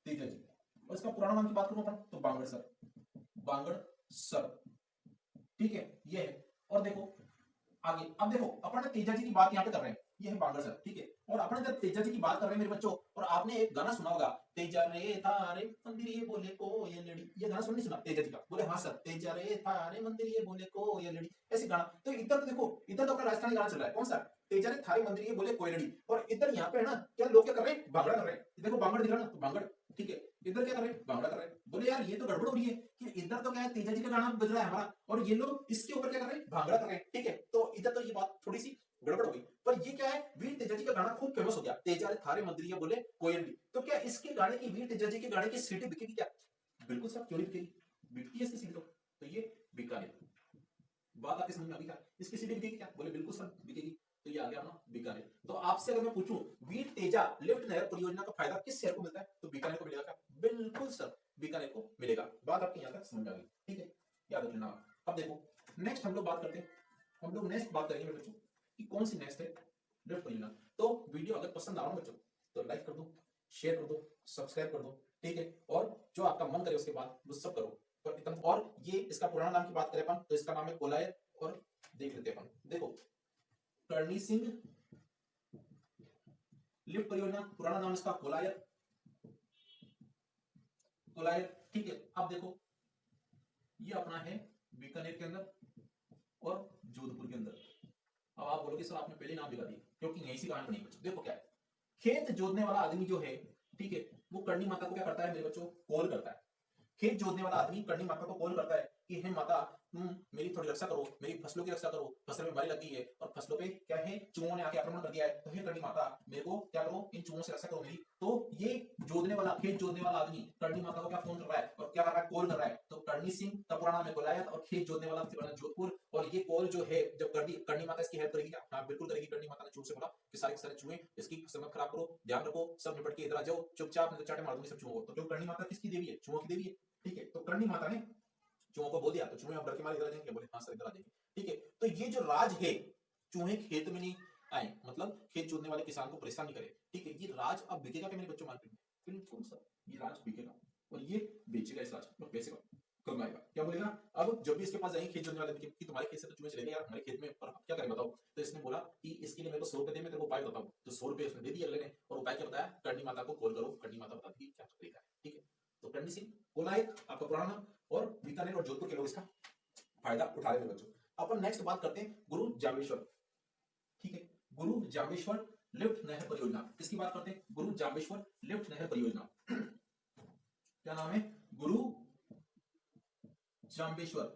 तेजा जी। और इसका पुराना नाम की बात करूं अपन, तो बांगड़ सर, बांगड़ सर, ठीक है, ये है। और देखो आगे, अब देखो अपन ने तेजा जी की बात यहाँ पे कर रहे हैं, ये है बांगड़ सर, ठीक है। और अपन जब तेजा जी की बात कर रहे हैं मेरे बच्चों, और आपने एक गाना सुना होगा, तेजा रे थारे मंदिर ये बोले को ये लड़ी। ये गाना सुन, सुना तेजा जी का? बोले हाँ सर, तेजा रे थारे मंदिर ये बोले को ये लड़ी, ऐसे गाना। तो इधर तो देखो, इधर तो अपना राजस्थानी गाना चल रहा है, कौन सा, तेजा रे थारे मंदिर ये बोले कोई लड़ी। और इधर यहाँ पे है ना, क्या लोग क्या कर रहे हैं, भांगड़ा कर रहे हैं। देखो बांगड़ दिख रहा ना, तो भांगड़, ठीक है। इधर क्या कर रहे हैं, भांगड़ा कर रहे हैं। बोले यार ये तो गड़बड़ हो रही है, कि इधर तो क्या है, तेजा जी का गाना बज रहा है हमारा, और ये लोग इसके ऊपर क्या कर रहे हैं, भांगड़ा कर रहे हैं, ठीक है। तो इधर तो ये बात थोड़ी सी गड़बड़ हो गई। पर ये क्या है, वीर तेजा जी का गाना खूब फेमस हो गया, तेजा रे थारे मंदिरिया बोले कोयल दी। तो क्या इसके गाने की, वीर तेजा जी के गाने की सीडी बिकेगी क्या? बिल्कुल सर, क्यों नहीं बिकेगी, बिकती है इसकी सीडी तो ये बीकानेर। बात आपके समझ में आ गई क्या, इसकी सीडी बिकेगी क्या? बोले बिल्कुल सर बिकेगी। तो ये आ गया अपना बीकानेर। तो आपसे अगर मैं पूछूं, वीर तेजा लिफ्ट नहर परियोजना का फायदा किस शहर को मिलता है, तो बीकानेर को मिलेगा क्या? बिल्कुल सर, बीकानेर को मिलेगा। बात आपके यहां तक समझ में आ गई, ठीक है, याद रख लेना। अब देखो नेक्स्ट हम लोग बात करते हैं, हम लोग नेक्स्ट बात करेंगे मेरे बच्चों कि कौन सी नेक्स्ट है लिफ्ट परियोजना। तो वीडियो अगर पसंद आ रहा हो बच्चों, तो लाइक कर दो, शेयर कर दो, सब्सक्राइब कर दो, ठीक है। और जो आपका मन करे उसके बाद वो सब करो। पर इतना, और ये इसका पुराना नाम की बात करें अपन, तो इसका नाम है कोलायत। और देख लेते हैं अपन, देखो करणी सिंह लिफ्ट परियोजना, पुराना नाम इसका कोलायत, कोलायत, ठीक है। अब देखो ये अपना है बीकानेर के अंदर और जोधपुर के अंदर। अब आप बोलोगे सर आपने पहले नाम दिखा दिए, क्योंकि यहीं से कहानी बनी बच्चों। देखो क्या है, खेत जोतने वाला आदमी जो है, ठीक है, वो करनी माता को क्या करता है मेरे बच्चों, कॉल करता है। खेत जोतने वाला आदमी करनी माता को कॉल करता है कि हे माता, तुम मेरी थोड़ी रक्षा करो, मेरी फसलों की रक्षा करो, फसल में बीमारी लग गई है और फसलों पे क्या है, चूहों ने आके आक्रमण कर दिया है, तो हे करनी माता मेरे को क्या करो, इन चूहों से रक्षा करो मेरी। तो ये जोतने वाला, खेत जोतने वाला आदमी करनी माता को क्या फोन कर रहा है और क्या कर रहा है, कॉल कर रहा है। तो करनी सिंह का पूरा नाम है कोलायत और खेत जोतने वाला जोधपुर। और ये कॉल जो है, जब करनी करनी माता इसकी हेल्प करेगी क्या, हाँ बिल्कुल करेगी। करनी माता ने चूहों से बोला कि सारे के सारे चूहे इसकी फसल मत खराब करो, ध्यान रखो, सब निपट के इधर आ जाओ चुपचाप, नहीं तो चाटे मार दूंगी सब चूहों को। तो क्यों, करनी माता किसकी देवी है, चूहों की देवी है, ठीक है। तो करनी माता ने चूहों को बोल दिया, तो चूहे अब डर के मारे इधर आ जाएंगे, बोले हाँ सर इधर आ जाएंगे, ठीक है। तो ये जो राज है, चूहे खेत में नहीं आए, मतलब खेत जोतने वाले किसान को परेशान नहीं करे, ठीक है। ये राज अब बिकेगा क्या मेरे बच्चों मार्केट में, बिल्कुल सर ये राज बिकेगा और ये बेचेगा इस राज और पैसे कमाएगा। क्या बोलेगा, अब जब भी इसके पास जाएंगे खेत जोतने वाले कि तुम्हारे खेत से तो चूहे चले गए यार, हमारे खेत में, पर क्या करें बताओ। तो इसने बोला कि इसके लिए मेरे को 100 रुपए दे, मैं तेरे को उपाय बताऊं। तो 100 रुपए उसने दे दिए अगले ने, और उपाय क्या बताया, करनी माता को कॉल करो, करनी माता बता दी क्या तरीका है, ठीक है। तो करनी सिंह कोलायत आपका पुराना नाम, और बीकानेर और जोधपुर के लोग इसका फायदा उठा रहे हैं बच्चों। अपन नेक्स्ट बात करते हैं गुरु जाम्बेश्वर, ठीक है। गुरु जाम्बेश्वर लिफ्ट नहर परियोजना, किसकी बात करते हैं, गुरु जाम्बेश्वर लिफ्ट नहर परियोजना। क्या नाम है, गुरु जाम्बेश्वर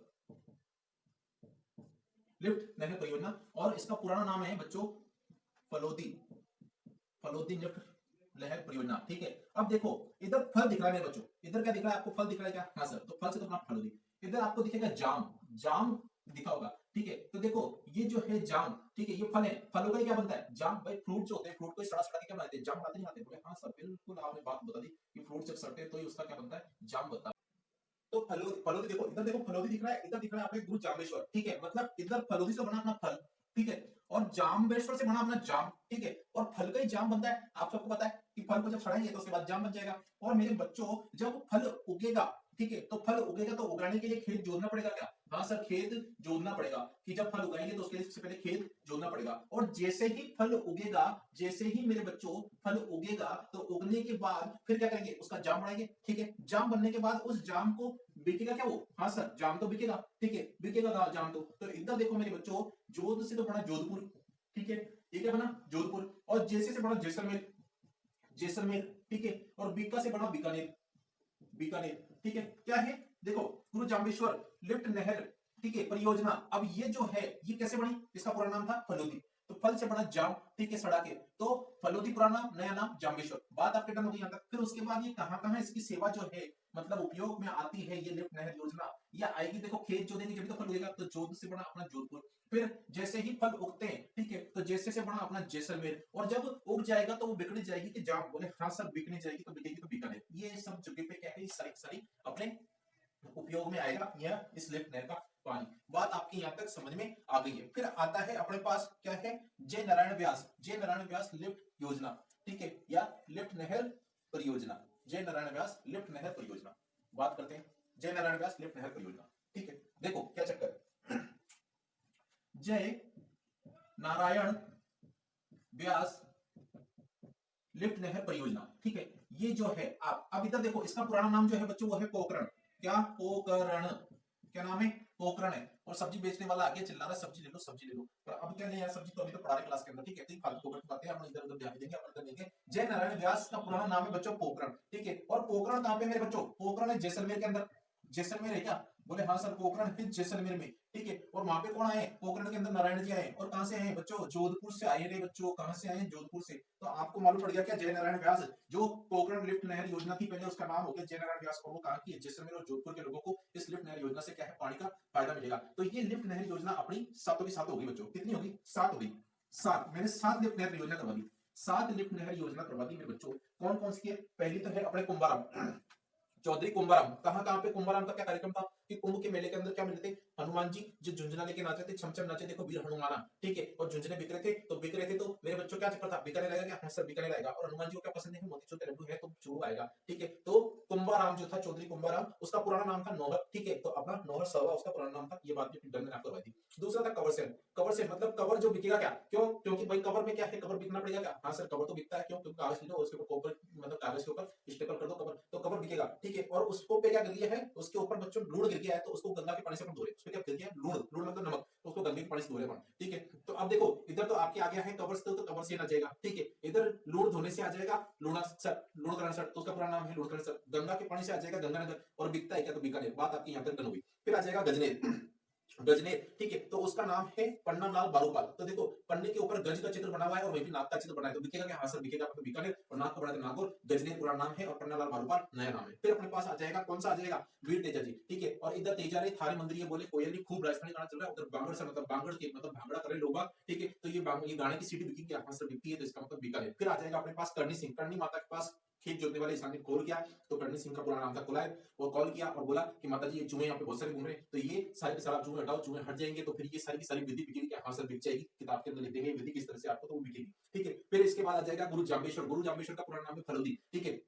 लिफ्ट नहर परियोजना, और इसका पुराना नाम है बच्चों फलोदी, फलोदी लिफ्ट नहर परियोजना, ठीक है। अब देखो इधर फल दिख रहा है मेरे बच्चों, इधर क्या दिख रहा है आपको, फल दिख रहा है क्या, हाँ सर। तो फल से तो अपना फलोदी, इधर आपको दिखेगा जाम, जाम दिखा होगा, ठीक है। तो देखो ये जो है जाम, ठीक है, ये फल है, फलों का क्या बनता है, जाम। भाई फ्रूट जो होते हैं, फ्रूट को सड़ा सड़ा के क्या बनाते हैं, जाम बनाते नहीं बनाते, बोले हाँ सर बिल्कुल आपने बात बता दी कि फ्रूट जब सड़ते हैं तो ही उसका क्या बनता है, जाम बनता है। तो फलोदी, फलोदी देखो, इधर देखो फलोदी दिख रहा है, इधर दिख रहा है आपको गुरु जाम्बेश्वर, ठीक है। मतलब इधर फलोदी से बना अपना फल, ठीक है, और जाम्बेश्वर से बना अपना जाम, ठीक है। और फल का ही जाम बनता है, आप सबको पता है कि फल को जब सड़ाएंगे तो उसके बाद जाम बन जाएगा। और मेरे बच्चों जब फल उगेगा, ठीक है, तो फल उगेगा तो उगाने के लिए खेत जोतना पड़ेगा क्या, हाँ सर खेत जोतना पड़ेगा। कि जब फल उगाएंगे तो उसके लिए सबसे पहले खेत जोतना पड़ेगा। और जैसे ही फल उगेगा, जैसे ही मेरे बच्चों फल उगेगा, तो उगने के बाद फिर क्या करेंगे, उसका जाम बनाएंगे, ठीक है। जाम बनने के बाद उस जाम को बिकेगा क्या वो, हाँ सर जाम तो बिकेगा, ठीक है, बिकेगा जाम। तो इधर देखो मेरे बच्चों, जोध से तो बना जोधपुर, ठीक है, ये क्या बना जोधपुर, और जैसे से बना जैसलमेर, जैसलमेर, ठीक है, और बीका से बना बीकानेर, बीकानेर, ठीक है। क्या है, देखो गुरु जाम्बेश्वर लिफ्ट नहर, ठीक है, परियोजना। अब ये जो है ये कैसे बनी, इसका पूरा नाम था फलोदी, तो फल से बना जाम, ठीक है, सड़ा के, तो फलोदी पुराना नाम, नया नाम जाम्बेश्वर। बात आपके टर्न हो गई यहाँ तक। फिर उसके बाद ये कहां कहां इसकी सेवा जो है, मतलब उपयोग में आती है ये लिफ्ट नहर योजना, या आएगी। देखो खेत जो देंगे जब तो फल उगेगा, तो जोध से बना अपना जोधपुर। फिर जैसे ही फल उगते हैं, ठीक है, तो जैसे से बना अपना जैसलमेर। और जब उग जाएगा तो वो बिकने जाएगी कि जाम, बोले हाँ सर बिकने जाएगी, तो बिकेगी तो बीकानेर। ये सब जगह पे क्या है, सारी सारी अपने उपयोग में आएगा यह इस लिफ्ट नहर का पानी। बात आपकी यहां तक समझ में आ गई है। फिर आता है अपने पास क्या है, जय नारायण व्यास, जय नारायण व्यास लिफ्ट योजना, ठीक है, या लिफ्ट नहर परियोजना, जय नारायण व्यास लिफ्ट नहर परियोजना। बात करते हैं जय नारायण व्यास लिफ्ट नहर परियोजना, ठीक है। देखो क्या चक्कर है, जय नारायण व्यास लिफ्ट नहर परियोजना, ठीक है। ये जो है आप अब इधर देखो, इसका पुराना नाम जो है बच्चों वो है पोखरण, क्या पोकरण, क्या नाम है, पोखरण है। और सब्जी बेचने वाला आगे चिल्ला रहा है सब्जी ले लो सब्जी ले लो, पर अब क्या नहीं यार सब्जी तो अभी तो पढ़ा रहे क्लास के अंदर, ठीक है। फालतू की बातें हम इधर उधर ध्यान देंगे, अपन इधर देंगे। जय नारायण व्यास का पुराना नाम है बच्चों पोखरण, ठीक है। और पोखरण कहां पे मेरे बच्चों, पोखरण है जैसलमेर के अंदर, जैसलमेर है क्या, बोले हाँ सर पोखरण है जैसलमेर में, ठीक है। और वहां पे कौन आए, पोखरण के अंदर नारायण जी आए, और कहां से आए बच्चों, जोधपुर से आए रे बच्चों, कहां से आए, जोधपुर से। तो आपको मालूम पड़ गया क्या, जय नारायण व्यास जो पोखरण लिफ्ट नहर योजना थी, पहले उसका नाम हो गया जय नारायण व्यास, और वो कहा कि जैसलमेर और जोधपुर के लोगों को इस लिफ्ट नहर योजना से क्या है, पानी का फायदा मिलेगा। तो ये लिफ्ट नहर योजना अपनी सातों की सात होगी बच्चों, कितनी होगी, 7 होगी, 7। मैंने 7 लिफ्ट नहर योजना करवा दी, 7 लिफ्ट नहर योजना करवा दी मेरे बच्चों। कौन कौन सी है, पहली तो है अपने कुंभाराम, चौधरी कुंभाराम। कहां कहां पे कुंभाराम का क्या कार्यक्रम था कि कुंभ के मेले के अंदर क्या मिलते थे, हनुमान जी जो झुंझुना लेके नाचे थे, छमछम नाचे, देखो वीर हनुमाना, ठीक है। और झुंझुने बिक रहे थे, तो बिक रहे थे, तो मेरे बच्चों क्या चक्कर था, बिकाने रहेगा क्या, हाँ सर बिकाने रहेगा। और हनुमान जी को क्या पसंद है, मोतीचूर के लड्डू है तो जरूर आएगा, ठीक है। तो कुंभाराम जो था, चौधरी कुंभाराम, उसका पुराना नाम था नौहर, ठीक है। तो अपना नौहर सर्वा उसका पुराना नाम था, ये बात भी डर में आपको करवाई थी। दूसरा था कवर सेल, कवर सेल मतलब कवर जो बिकेगा क्या, क्यों, क्योंकि भाई कवर में क्या है, कवर बिकना पड़ेगा क्या, हाँ सर कवर तो बिकता है, क्यों, क्योंकि कागज लो उसके ऊपर मतलब कागज के ऊपर स्टेपल कर दो कवर, तो कवर बिकेगा, ठीक है। और उसको पे क्या कर दिया है, उसके ऊपर बच्चों लूड़ गिर गया है तो उसको गंगा के पानी से अपन धो रहे, उसमें क्या गिर गया लूण, लूण मतलब नमक, तो उसको गंगे के पानी से धो रहे अपन, ठीक है। तो अब देखो इधर तो आपके आ गया है कवर से, तो कवर से आ जाएगा, ठीक है। इधर लूण धोने से आ जाएगा लूणासर, लूणकरण सर, तो उसका पूरा नाम है लूणकरण सर। गंगा के पानी से आ जाएगा गंगानगर, और बिकता है क्या, तो बीकानेर। बात आपकी यहाँ तक डन होगी। फिर आ जाएगा गजनेर, गजनेर, ठीक है, तो उसका नाम है पन्नालाल बारूपाल। तो देखो पन्ने के ऊपर गज का चित्र बना हुआ है और वहीं पे नाग का चित्र बना है, तो बिकेगा क्या, हाँ सर बिकेगा, तो बीकानेर, और नाग को बना नागौर। गजनेर पूरा नाम है और पन्नालाल बारूपाल नया नाम है। फिर अपने पास आ जाएगा कौन सा आ जाएगा, वीर तेजा जी, ठीक है। और इधर तेजा रे थारे मंदिर बोले कोयली, खूब राजस्थानी गाना चल रहा है। उधर बांगड़ से मतलब बांगड़ के मतलब भांगड़ा करे लोग, ठीक है। तो ये गाने की सीडी बिकी क्या, हाँ सर बिकती है, तो इसका मतलब बीकानेर। फिर आ जाएगा अपने पास करनी सिंह, करनी माता के पास खेत जोतने वाले इंसान ने कॉल किया, तो करनी सिंह का पूरा नाम था कुलाय, और कॉल किया और बोला कि माता जी ये चूहे यहाँ पे बहुत सारे घूम रहे हैं, तो ये सारे के सारे चूहे हटाओ, चूहे हट जाएंगे तो फिर ये सारी की सारी विधि बिकेगी क्या, हाँ सर बिक जाएगी, किताब के अंदर लिख देंगे विधि किस तरह से आपको, तो वो बिकेगी, ठीक है। फिर इसके बाद आ जाएगा गुरु जाम्बेश्वर, गुरु जाम्बेश्वर का पूरा नाम है फलूदी, ठीक है।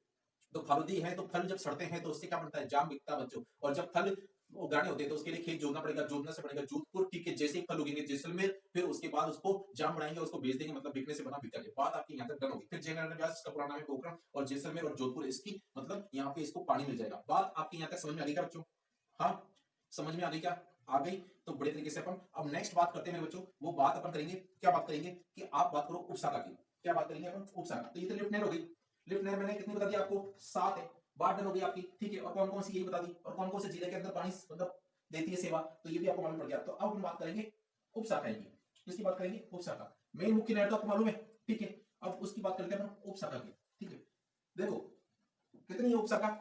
तो फलूदी है तो फल जब सड़ते हैं तो उससे क्या बनता है, जाम बिकता बच्चों, और जब फल वो गाने होते हैं तो उसके लिए खेत जोतना पड़ेगा, जोतना से बनेगा जोधपुर, ठीक है। जैसे ही फल उगेंगे जैसलमेर, फिर उसके बाद उसको जाम बनाएंगे, उसको बेच देंगे, मतलब बिकने से बना बीकानेर। बात आपकी यहाँ तक डन होगी। फिर जयनगर व्यास का पूरा नाम है पोखरण, और जैसलमेर और जोधपुर इसकी मतलब यहाँ पे इसको पानी मिल जाएगा। बात आपकी यहाँ तक समझ में आ गई क्या बच्चों, हाँ समझ में आ गई क्या, आ गई। तो बड़े तरीके से अपन अब नेक्स्ट बात करते हैं मेरे बच्चों, वो बात अपन करेंगे, क्या बात करेंगे कि आप बात करो उपशाखा की, क्या बात करेंगे अपन उपशाखा। तो ये तो लिफ्ट नहर हो गई, लिफ्ट नहर मैंने कितनी बता दी आपको, 7 है। बात डन हो गई आपकी, ठीक है। और कौन कौन सी यही बता दी, और कौन कौन से जिले के अंदर पानी मतलब देती है सेवा, तो ये भी आपको मालूम पड़ गया। तो अब हम बात करेंगे उपशाखा की, किसकी बात करेंगे, उपशाखा। मेन मुख्य नहर तो आपको मालूम है, ठीक है। अब उसकी बात करते हैं उपशाखा की, ठीक है। देखो कितनी है उपशाखा,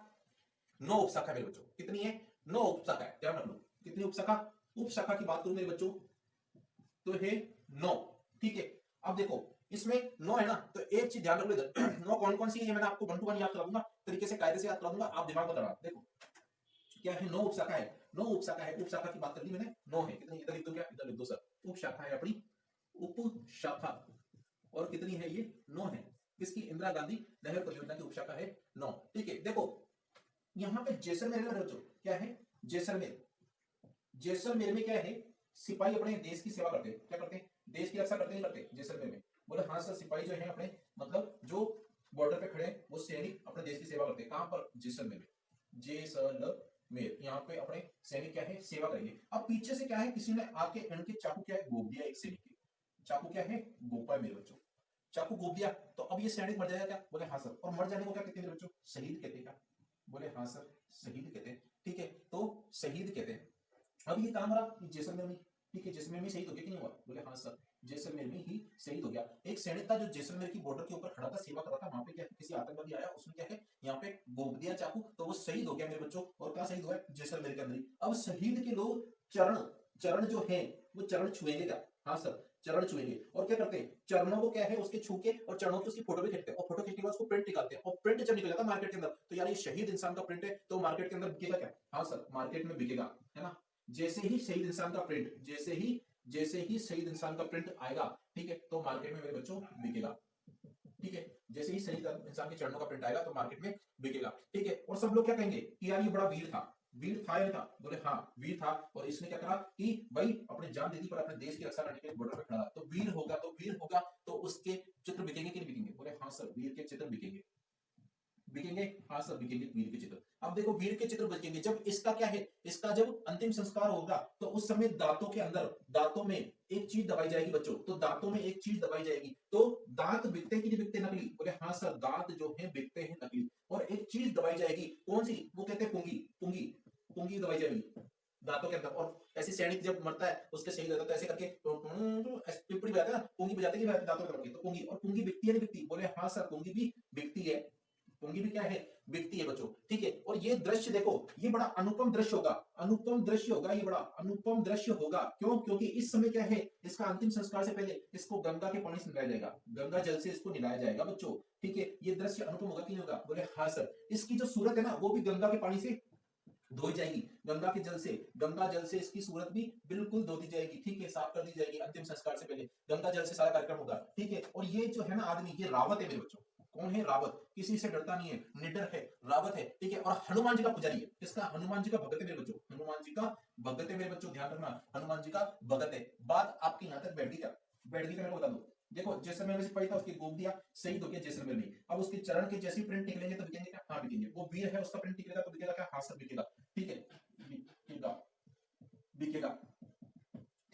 9 उपशाखा मेरे बच्चों, कितनी है, 9 उपशाखा है, ध्यान रख लो कितनी उपशाखा। उपशाखा की बात करूं मेरे बच्चों तो है 9, ठीक है। अब देखो इसमें 9 है ना, तो एक चीज ध्यान रख लो इधर 9 कौन कौन सी है, ये मैंने आपको 1 to 1 याद करा दूंगा, तरीके से कायदे से याद करा दूंगा, आप दिमाग में लगाना। देखो क्या है, 9 उपशाखा है, 9 उपशाखा है। उपशाखा की बात कर ली मैंने, 9 है, कितनी इधर लिख दो, क्या इधर लिख दो सर, उपशाखा है अपनी, उपशाखा, और कितनी है ये, 9 है। किसकी, इंदिरा गांधी नहर परियोजना की उपशाखा है 9, ठीक है। देखो यहाँ पे जैसलमेर है बच्चों, क्या है जैसलमेर, जैसलमेर में क्या है, सिपाही अपने देश की सेवा करते हैं, क्या करते हैं, देश की रक्षा करते हैं, करते जैसलमेर में। बोले हाँ सर, सिपाही जो है अपने मतलब जो बॉर्डर पे खड़े हैं वो सैनिक अपने देश की सेवा करते हैं, कहां पर, जैसलमेर में, जैसलमेर, यहाँ पे अपने सैनिक क्या है, सेवा करेंगे। अब पीछे से क्या है, किसी ने आके इनके चाकू क्या है, गोप दिया एक सैनिक के, चाकू क्या है, गोपा है मेरे बच्चों, चाकू गोप दिया। तो अब ये सैनिक मर जाएगा क्या, बोले हाँ सर। और मर जाने को क्या कहते हैं मेरे बच्चों, शहीद कहते हैं क्या, बोले हाँ सर शहीद कहते हैं, ठीक है। तो शहीद कहते हैं। अब ये कहां मरा, जैसलमेर में, ठीक है। जैसलमेर में शहीद हो गया कि नहीं हुआ, बोले हाँ सर जैसलमेर में ही शहीद हो गया। एक सैनिक था जो जैसलमेर की बॉर्डर के ऊपर खड़ा था, सेवा कर रहा था, वहां पे क्या है, किसी आतंकवादी आया, उसने क्या है यहाँ पे गोप दिया चाकू, तो वो शहीद हो गया मेरे बच्चों। और कहां शहीद हुआ है, जैसलमेर के अंदर ही। अब शहीद के लोग चरण, चरण जो है वो चरण छुएंगे क्या, हाँ सर चरण छुएंगे। और क्या करते हैं, चरणों को क्या है उसके छू के, और चरणों की उसकी फोटो भी खींचते हैं, और फोटो खींचने के बाद उसको प्रिंट निकालते हैं, और प्रिंट जब निकल जाता है मार्केट के अंदर, तो यार ये शहीद इंसान का प्रिंट है, तो मार्केट के अंदर बिकेगा क्या, हाँ सर मार्केट में बिकेगा, है ना। जैसे ही शहीद इंसान का प्रिंट, जैसे ही शहीद इंसान का प्रिंट आएगा, ठीक है, तो मार्केट में मेरे बच्चों बिकेगा, ठीक है। जैसे ही शहीद इंसान के चरणों का प्रिंट आएगा तो मार्केट में बिकेगा, ठीक है। और सब लोग क्या कहेंगे कि यार ये बड़ा वीर था, वीर था या नहीं था, बोले हाँ वीर था, और इसने क्या करा कि भाई अपने जान दे दी पर अपने देश की रक्षा करने के लिए बॉर्डर पे खड़ा, तो वीर होगा, तो वीर होगा तो उसके चित्र बिकेंगे कि नहीं बिकेंगे, बोले हाँ सर वीर के चित्र बिकेंगे, बिकेंगे, हाँ सर बिकेंगे वीर के चित्र। अब देखो वीर के चित्र बिकेंगे जब इसका क्या है, इसका जब अंतिम संस्कार होगा, तो उस समय दांतों के अंदर, दांतों में एक चीज दबाई जाएगी बच्चों, तो दांतों में एक चीज दबाई जाएगी, तो दांत बिकते कि नहीं बिकते नकली, बोले हाँ सर दांत जो है बिकते हैं नकली। और एक चीज दबाई जाएगी, कौन सी, वो कहते हैं पुंगी, पुंगी, पुंगी दबाई जाएगी दांतों के अंदर। और ऐसे सैनिक जब मरता है उसके शहीद होता है तो ऐसे करके पिपड़ी बजाते हैं ना, पुंगी बजाते हैं दांतों में, तो पुंगी, और पुंगी बिकती है नहीं बिकती, बोले हाँ सर पुंगी भी बिकती है, पुंगी भी क्या है, बिकती है बच्चों, ठीक है। और ये दृश्य देखो, ये बड़ा अनुपम दृश्य होगा, अनुपम दृश्य होगा, ये बड़ा अनुपम दृश्य होगा, क्यों, क्योंकि इस समय क्या है, इसका अंतिम संस्कार से पहले इसको गंगा के पानी से नहलाया जाएगा, गंगा जल से इसको नहलाया जाएगा बच्चों, ठीक है। ये दृश्य अनुपम होगा कि नहीं होगा, बोले हाँ सर। इसकी जो सूरत है ना वो भी गंगा के पानी से धोई जाएगी, गंगा के जल से, गंगा जल से इसकी सूरत भी बिल्कुल धो दी जाएगी, ठीक है, साफ कर दी जाएगी अंतिम संस्कार से पहले, गंगा जल से सारा कार्यक्रम होगा, ठीक है। और ये जो है ना आदमी, ये रावत है मेरे बच्चों, कौन है, रावत, किसी से डरता नहीं है, निडर है, रावत है, ठीक है। और हनुमान जी का पुजारी है, किसका, हनुमान जी का भगत है मेरे बच्चों, हनुमान जी का भगत है मेरे बच्चों, ध्यान रखना हनुमान जी का भगत है। बात आपकी यहां तक बैठ गई क्या, बैठ गई, मेरे को बता दो। देखो जैसलमेर में सिपाही था, उसकी गोद दिया, शहीद हो गया जैसलमेर में। अब उसके चरण के जैसे प्रिंट निकलेंगे तो बिकेंगे क्या, हाँ बिकेंगे। वो वीर है उसका प्रिंट निकलेगा तो बिकेगा क्या, हाँ सर बिकेगा, ठीक है। बिकेगा, बिकेगा,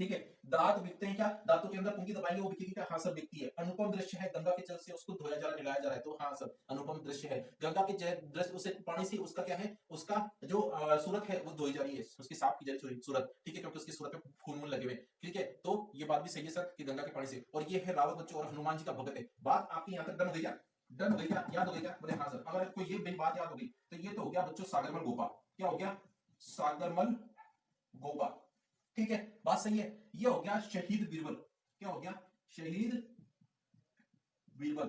ठीक है। दांत बिकते हैं क्या, दांतों के अंदर पुंगी दबाएंगे वो बिकेगी क्या, हाँ सर बिकती है। अनुपम दृश्य है, गंगा के जल से उसको धोया जा रहा है, नहलाया जा रहा है, तो हाँ सर अनुपम दृश्य है। गंगा के दृश्य उसे पानी से उसका क्या है, उसका जो सूरत है वो धोई जा रही है, उसकी साफ की जा रही है सूरत, ठीक है, क्योंकि उसकी सूरत में खून लगे हुए, ठीक है। तो ये बात भी सही है सर कि गंगा के पानी से। और ये है रावत बच्चों और हनुमान जी का भगत है। बात आपकी यहाँ तक डन हो गई क्या, डन हो गई क्या, याद हो गई क्या, बोले हाँ सर। अगर आपको ये मेरी बात याद हो गई तो ये तो हो गया बच्चों सागरमल गोपा, क्या हो गया, सागरमल गोपा, ठीक है, बात सही है। ये हो गया शहीद बीरबल, क्या हो गया, शहीद बीरबल,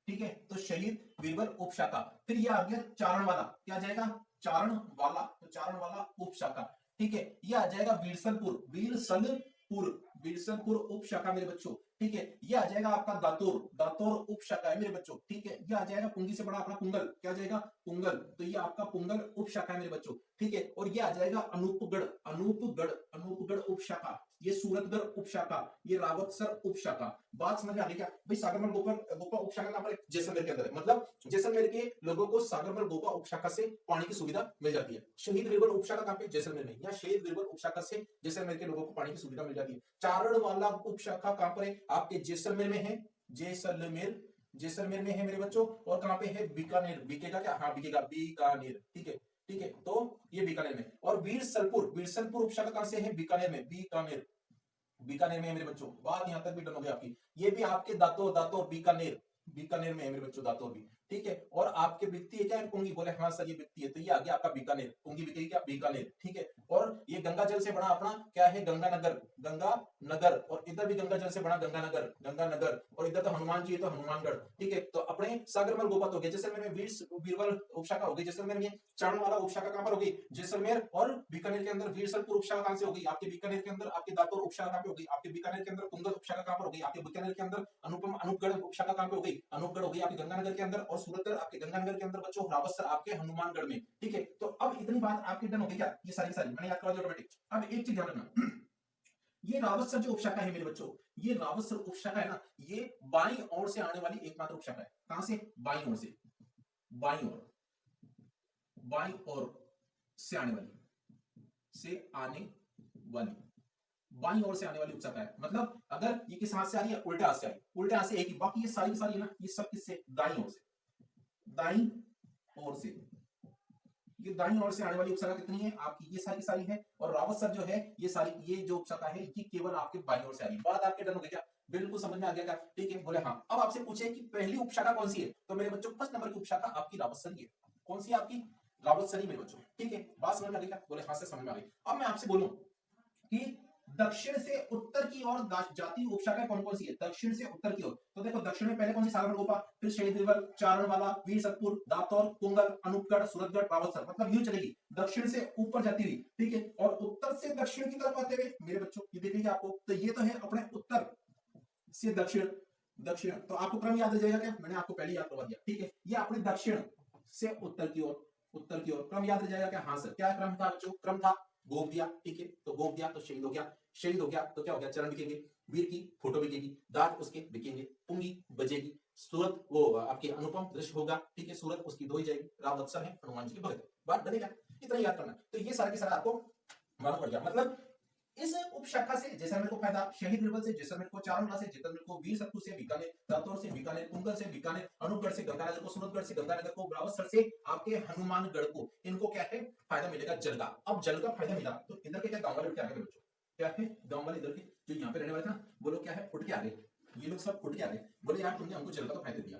ठीक है। तो शहीद बीरबल उपशाखा। फिर ये आ गया चारण वाला, क्या आ जाएगा, चारण वाला, तो चारण वाला उपशाखा, ठीक है। ये आ जाएगा वीरसलपुर, वीरसलपुर, वीरसलपुर उपशाखा मेरे बच्चों, ठीक है। ये आ जाएगा आपका दातोर, दातोर उपशाखा है मेरे बच्चों, ठीक है। ये आ जाएगा पुंगी से बड़ा अपना पुंगल, क्या आ जाएगा, पुंगल, तो ये आपका पुंगल उपशाखा है मेरे बच्चों, ठीक है। और ये आ जाएगा अनूपगढ़, अनूपगढ़, अनूपगढ़ उपशाखा, ये सूरतगढ़ उपशाखा, ये रावतसर उपशाखा। बात समझ में आ रही क्या भाई, सागरमल गोपा उपशाखा कहां पर है, जैसलमेर के अंदर है। मतलब जैसलमेर के लोगों को सागरमल गोपा उपशाखा से पानी की सुविधा मिल जाती है। शहीद बीरबल उपशाखा कहां पे, जैसलमेर में, या शहीद बीरबल उपशाखा से जैसलमेर के लोगों को पानी की सुविधा मिल जाती है। चारण वाला उपशाखा कहां पर है, आपके जैसलमेर में है, जैसलमेर, जैसलमेर में है मेरे बच्चों। और कहां पे है, बीकानेर, बिकेगा क्या, हाँ बिकेगा, बीकानेर, ठीक है, ठीक है। तो ये बीकानेर में। और वीरसलपुर, वीरसलपुर उपशाखा कहां से है, बीकानेर में, बीकानेर, बीकानेर में है मेरे बच्चों। बात यहां तक भी डन हो गई आपकी। ये भी आपके दातोर, दातोर बीकानेर, बीकानेर में है मेरे बच्चों, दातोर भी, ठीक है। और आपके बिकती है क्या पुंगी, बोले हाँ सर ये बिकती है, तो ये आ गया आपका बीकानेर, पुंगी बिकेगी क्या, बीकानेर, ठीक है। और ये गंगा जल से बना अपना क्या है, गंगानगर, गंगानगर। और इधर भी गंगा जल से बना गंगानगर, गंगानगर। और इधर तो हनुमान जी है तो हनुमानगढ़, ठीक है। तो अपने सागरमल गोपत हो गया, जैसलमेर में वीर बीरबल उपशाखा हो गई, जैसलमेर में चारण वाला उपशाखा कहां पर होगी, जैसलमेर। और बीकानेर के अंदर वीरसलपुर उपशाखा कहां से होगी, आपके बीकानेर के अंदर आपके दातोर उपशाखा कहां पे होगी, आपके बीकानेर के अंदर पुंगल उपशाखा कहां पर होगी, आपके बीकानेर के अंदर अनुपम अनूपगढ़ उपशाखा कहां पे होगी, अनूपगढ़ होगी आपके गंगानगर के अंदर। और सूरतगढ़ आपके गंगानगर के अंदर बच्चों, रावतसर आपके हनुमानगढ़ में, ठीक है। तो अब इतनी बात आपकी डन हो गई क्या, ये सारी सारी मैंने याद करा दिया ऑटोमेटिक। अब एक चीज ध्यान रखना, ये रावतसर जो उपशाखा है मेरे बच्चों, ये रावतसर उपशाखा है ना, ये बाईं ओर से आने वाली एकमात्र उपशाखा है। कहां से, बाईं ओर से, बाईं ओर, बाईं ओर से आने वाली, से आने वाली, बाईं ओर से आने वाली उपशाखा है। मतलब अगर ये किस हाथ से आ रही है, उल्टे हाथ से आ रही है, उल्टे हाथ से एक ही, बाकी ये सारी की सारी है ना, ये सब किससे, दाईं ओर से, दाईं ओर से। ये दाईं ओर से आने वाली उपशाखा कितनी है आपकी, ये सारी की सारी है। और रावतसर जो है ये सारी, ये जो उपशाखा है ये केवल आपके बाईं ओर से आ रही है। बात आपके डन हो गई क्या, बिल्कुल समझ में आ गया क्या, ठीक है, बोले हाँ। अब आपसे पूछे कि पहली उपशाखा कौन सी है, तो मेरे बच्चों फर्स्ट नंबर की उपशाखा आपकी रावतसर है। कौन सी है आपकी, रावतसर मेरे बच्चों, ठीक है। बात समझ में आ गई क्या, बोले हाँ से समझ में आ गई। अब मैं आपसे बोलूं कि दक्षिण से उत्तर की ओर जाती उपशाखा कौन कौन सी है, दक्षिण से उत्तर की ओर। तो देखो दक्षिण में पहले कौन सी, सागरमल गोपा, फिर शहीद बीरबल, चारण वाला, वीरसतपुर, दातौर, पुंगल, अनूपगढ़, सूरतगढ़, रावतसर, मतलब यूं चलेगी दक्षिण से ऊपर जाती हुई, ठीक है। और उत्तर से दक्षिण की तरफ आते हुए मेरे बच्चों, ये देख लीजिए आपको, तो ये तो है अपने उत्तर से दक्षिण, दक्षिण। तो आपको क्रम याद आ जाएगा क्या, मैंने आपको पहले याद करवा दिया, ठीक है। ये अपने दक्षिण से उत्तर की ओर, उत्तर की ओर क्रम याद आ जाएगा क्या, हाँ सर। क्या क्रम था बच्चों, क्रम था गोप दिया, ठीक है। तो गोप दिया तो शहीद हो गया, शहीद हो गया तो क्या हो गया, चरण बिकेंगे, वीर की फोटो बिकेगी, दांत उसके बिकेंगे, पुंगी बजेगी, सूरत वो आपके अनुपम दृश्य होगा, ठीक है, सूरत उसकी धोई जाएगी, रावतसर है हनुमान जी के भगत। बात बनेगा, इतना याद करना। तो ये सारा के सारा आपको मालूम पड़ गया। मतलब इस उपशाखा से जैसलमेर को फायदा, शहीद बीरबल से जैसलमेर को, चारणला से जैसलमेर को, वीरसतपुर से बीकानेर, दातौर से बीकानेर, पुंगल से बीकानेर, अनूपगढ़ से गंगानगर को, सूरतगढ़ से गंगानगर को, रावतसर से आपके हनुमानगढ़ को, इनको क्या है फायदा मिलेगा, जल का। अब जल का फायदा मिला तो इधर के क्या गांव वाले क्या बच्चों, क्या है गांव वाले इधर के जो यहाँ पे रहने वाले थे ना, बोलो क्या है उठ के आ गए, ये लोग सब उठ के आ गए, बोले यार तुमने हमको जल का तो फायदा दिया,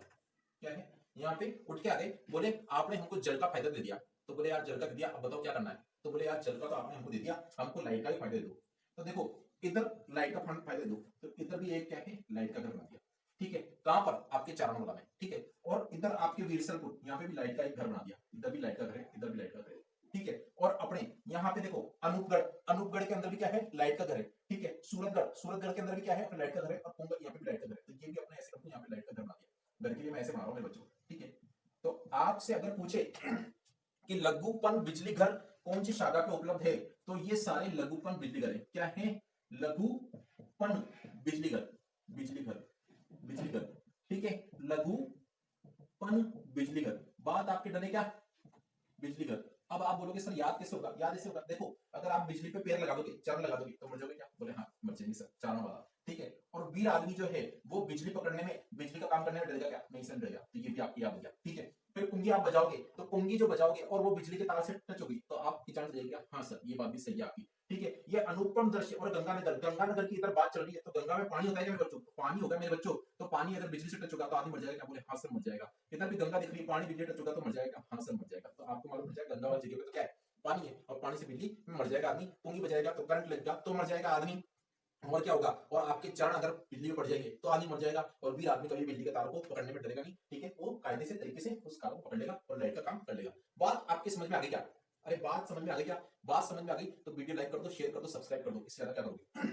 क्या है यहाँ पे उठ के आ गए, बोले आपने हमको जल का फायदा दे दिया। तो बोले यार जल का दे दिया, अब बताओ क्या करना है। तो बोले यार जल का तो आपने हमको दे दिया, हमको लाइट का भी फायदा दे दो। तो देखो इधर लाइट का फंड फायदे दो, तो इधर भी एक क्या है लाइट का घर बना दिया, ठीक है। कहां पर, आपके चारणवाला में, ठीक है। और इधर आपके वीरसलपुर, यहाँ पे भी लाइट का एक घर बना दिया, इधर भी लाइट का घर है, इधर भी लाइट का घर है, ठीक है। और अपने यहाँ पे देखो अनूपगढ़, अनूपगढ़ के अंदर भी क्या है लाइट का घर है, ठीक है। सूरतगढ़, सूरतगढ़ के अंदर भी क्या है लाइट का घर है। और पुंगल यहाँ पे भी लाइट का घर है। तो ये भी अपने ऐसे यहाँ पे लाइट का घर बना दिया, घर के लिए मैं ऐसे बना रहा हूँ मेरे बच्चों, ठीक है। तो आपसे अगर पूछे कि लघुपन बिजली घर कौन सी शाखा पे उपलब्ध है, तो ये सारे लघुपन बिजली घर है। क्या है, लघुपन बिजली घर, बिजली घर, बिजली घर, ठीक है। लघुपन बिजली घर, बात आपके डने क्या, बिजली घर, अब आप बोलोगे सर याद कैसे होगा? याद ऐसे होगा, देखो अगर आप बिजली पे पैर लगा दोगे, चरण लगा दोगे तो मर जाओगे क्या? बोले हाँ मर जाएंगे सर, चारों वाला। ठीक है, और वीर आदमी जो है वो बिजली पकड़ने में, बिजली का काम करने में डरेगा क्या? नहीं सर डरेगा, तो ये भी आपकी याद हो गया। ठीक है, फिर पुंगी आप बजाओगे तो पुंगी जो बजाओगे और वो बिजली के तार से टच होगी तो आपकी चांस रहेगा, हाँ सर ये बात भी सही है आपकी। ठीक है, ये अनुपम दृश्य। और गंगानगर, गंगानगर की इधर बात चल रही है, तो गंगा में पानी होता है क्या मेरे बच्चों? पानी होगा मेरे बच्चों, तो पानी अगर बिजली से टच होगा तो आदमी मर जाएगा क्या? बोले हाँ सर मर जाएगा। इधर भी गंगा दिख रही है, पानी बिजली टच होगा तो मर जाएगा, हाँ सर मर जाएगा। तो आपको मालूम पड़ जाएगा गंगा वाली जगह पे तो क्या है? पानी है, और पानी से बिजली में मर जाएगा आदमी। पुंगी बजाएगा तो करंट लगेगा तो मर जाएगा आदमी। और क्या होगा? और आपके चरण अगर बिजली में पड़ जाएंगे तो आदमी मर जाएगा। और वीर आदमी कभी बिजली के तार को पकड़ने में डरेगा नहीं। ठीक है, वो कायदे से तरीके से उस तार को पकड़ लेगा और लाइट का काम कर लेगा। बात आपके समझ में आ गई क्या? अरे बात समझ में आ गई क्या? बात समझ में आ गई तो वीडियो लाइक कर दो, शेयर कर दो, सब्सक्राइब कर दो, इससे ज्यादा क्या करोगे?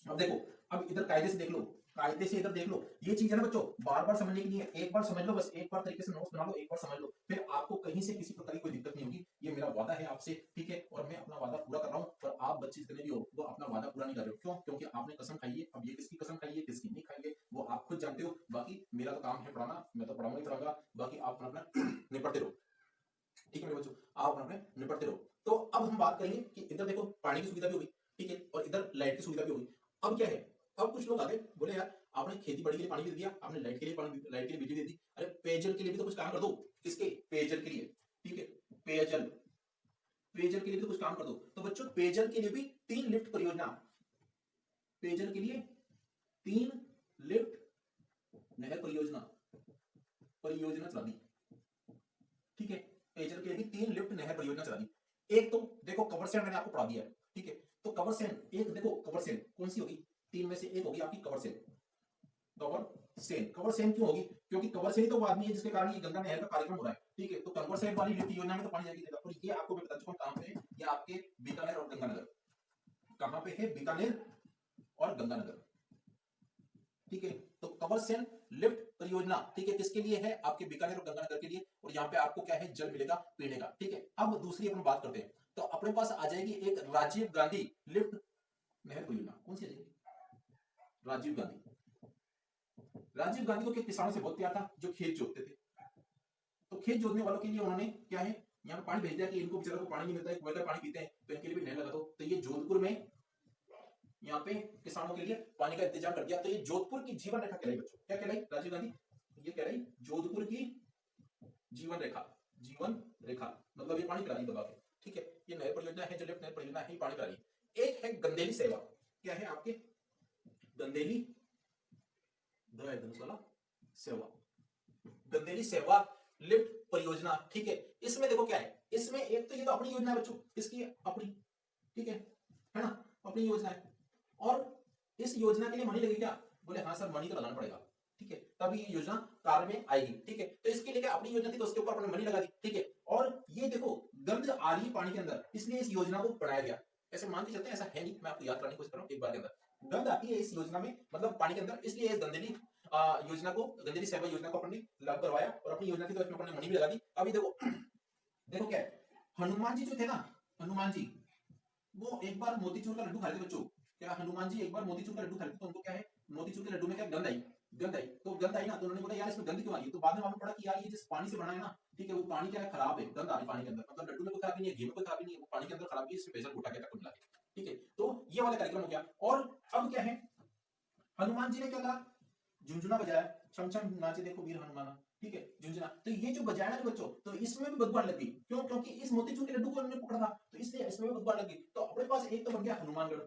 अब देखो, अब इधर कायदे से देख लो, कायदे से इधर देख लो। ये चीज है ना बच्चों, बार बार समझने की नहीं है, एक बार समझ लो, बस एक बार तरीके से नोट्स बना लो, एक बार समझ लो, फिर आपको कहीं से किसी प्रकार की कोई दिक्कत नहीं होगी। ये मेरा वादा है आपसे। ठीक है, और मैं अपना वादा पूरा कर रहा हूँ, पर आप बच्चे जितने भी हो वो अपना वादा पूरा नहीं कर रहे हो। क्यों? क्योंकि आपने कसम खाई है। अब ये किसकी कसम खाई है, किसकी नहीं खाई है, वो आप खुद जानते हो। बाकी मेरा तो काम है पढ़ाना, मैं तो पढ़ाऊंगा ही पढ़ाऊंगा। बाकी आप अपना निपटते रहो। ठीक है मेरे बच्चों, आप अपने निपटते रहो। तो अब हम बात करेंगे कि इधर देखो पानी की सुविधा भी होगी, ठीक है, और इधर लाइट की सुविधा भी होगी। अब क्या है? अब कुछ लोग आगे बोले यार आपने खेती बाड़ी के लिए पानी भी दे दिया, आपने लाइट के लिए पानी, लाइट के लिए बिजली दे दी, अरे पेयजल के लिए भी तो कुछ काम कर दो। किसके? पेयजल के लिए। ठीक है, पेयजल, पेयजल के लिए भी तो कुछ काम कर दो। तो बच्चों पेयजल के लिए भी 3 लिफ्ट परियोजना, पेयजल के लिए 3 लिफ्ट नहर परियोजना, परियोजना चला दी। ठीक है, पेयजल के लिए भी 3 लिफ्ट नहर परियोजना चला दी। एक तो देखो कवर सेन मैंने आपको पढ़ा दिया है। ठीक है, तो कवर सेन एक देखो, कवर सेन कौन सी होगी? 3 में से एक होगी आपकी cover Sen. Cover Sen, cover Sen क्यों होगी? क्योंकि कवर सेन ही तो वो आदमी है जिसके कारण ये गंगा नहर का कार्यक्रम हो रहा है। ठीक है, तो कवर सेन वाली लिफ्ट योजना में तो पानी जाएगी। और ये आपको मैं बता चुका हूं कहां पे है, ये आपके बीकानेर और गंगानगर। कहां पे है? बीकानेर और गंगानगर। ठीक है, तो कवर सेन लिफ्ट परियोजना, ठीक है, किसके लिए है? आपके बीकानेर और गंगानगर के लिए। और यहाँ पे आपको क्या है? जल मिलेगा पीने का। ठीक है, अब दूसरी अपन बात करते हैं, तो अपने पास आ जाएगी एक राजीव गांधी लिफ्ट नहर परियोजना। कौन सी आ जाएगी? राजीव गांधी। राजीव गांधी को क्या किसानों से बहुत प्यार था जो खेत जोतते थे, तो खेत जोतने वालों के लिए उन्होंने क्या है, यहाँ पे पानी भेज दिया कि इनको बेचारों को पानी नहीं मिलता है, कुएं का पानी पीते हैं, तो इनके लिए भी नहर लगा दो। तो ये जोधपुर में यहाँ पे किसानों के लिए पानी का इंतजाम कर दिया। तो ये जोधपुर की जीवन रेखा कहलाई बच्चों। क्या कहलाई राजीव गांधी? ये कहलाई जोधपुर की जीवन रेखा। जीवन रेखा मतलब ये पानी पिला रही दबा के। ठीक है, ये नहर परियोजना है, जो लिफ्ट नहर परियोजना है, पानी पिला रही। एक है गंदेली सेवा। क्या है आपके? गंदेली वाला सेवा, गंदेली सेवा लिफ्ट परियोजना। ठीक है, इसमें देखो क्या है, इसमें एक तो ये तो अपनी योजना है बच्चों, इसकी अपनी। ठीक है ना, अपनी योजना है। और इस योजना के लिए मनी लगेगी क्या? बोले हाँ सर मनी तो लगाना पड़ेगा। ठीक है, तभी ये योजना कार्य में आएगी। ठीक है, तो इसके लिए क्या अपनी योजना थी तो उसके ऊपर अपने मनी लगा दी। ठीक है, और ये देखो गंध आ रही है पानी के अंदर, इसलिए इस योजना को बनाया गया। ऐसे मान के चलते हैं, ऐसा है नहीं, मैं आपको याद कराने की कोशिश कर रहा हूं एक बार के अंदर। गंध आती है इस योजना में, मतलब पानी के अंदर, इसलिए इस गंदेली योजना को, गंदेली सेवा योजना को अपने लागू करवाया। और अपनी योजना थी तो इसमें अपने मनी भी लगा दी। अभी देखो देखो क्या है, हनुमान जी जो थे ना, हनुमान जी वो एक बार मोतीचूर का लड्डू खा रहे थे बच्चों। क्या हनुमान जी एक बार मोतीचूर का लड्डू खा रहे थे, तो उनको क्या है, मोतीचूर के लड्डू में क्या गंध आई, गंध आई। तो गंध आई ना, तो उन्होंने बोला यार इसमें गंध क्यों आ रही है? तो बाद में मालूम पड़ा कि यार ये जिस पानी से बना है ना, ठीक है, वो पानी क्या है, खराब है, गंध आ रही पानी के अंदर। मतलब लड्डू में कोई खराबी नहीं है, घी में कोई खराबी नहीं है, वो पानी के अंदर खराबी है, इसमें बेसन उठा के मिला के। ठीक है, तो ये वाला कार्यक्रम हो गया। और अब क्या है, हनुमान जी ने क्या कहा, झुंझुना बजाया, छम छम नाचे देखो वीर हनुमाना। ठीक है, झुंझुना, तो ये जो बजाया ना बच्चों, तो इसमें भी बदबू आने लगी। क्यों? क्योंकि इस मोतीचूर के लड्डू को उन्होंने पकड़ा था, तो इसलिए इसमें भी बदबू आने लगी। तो अपने पास एक तो बन गया हनुमानगढ़,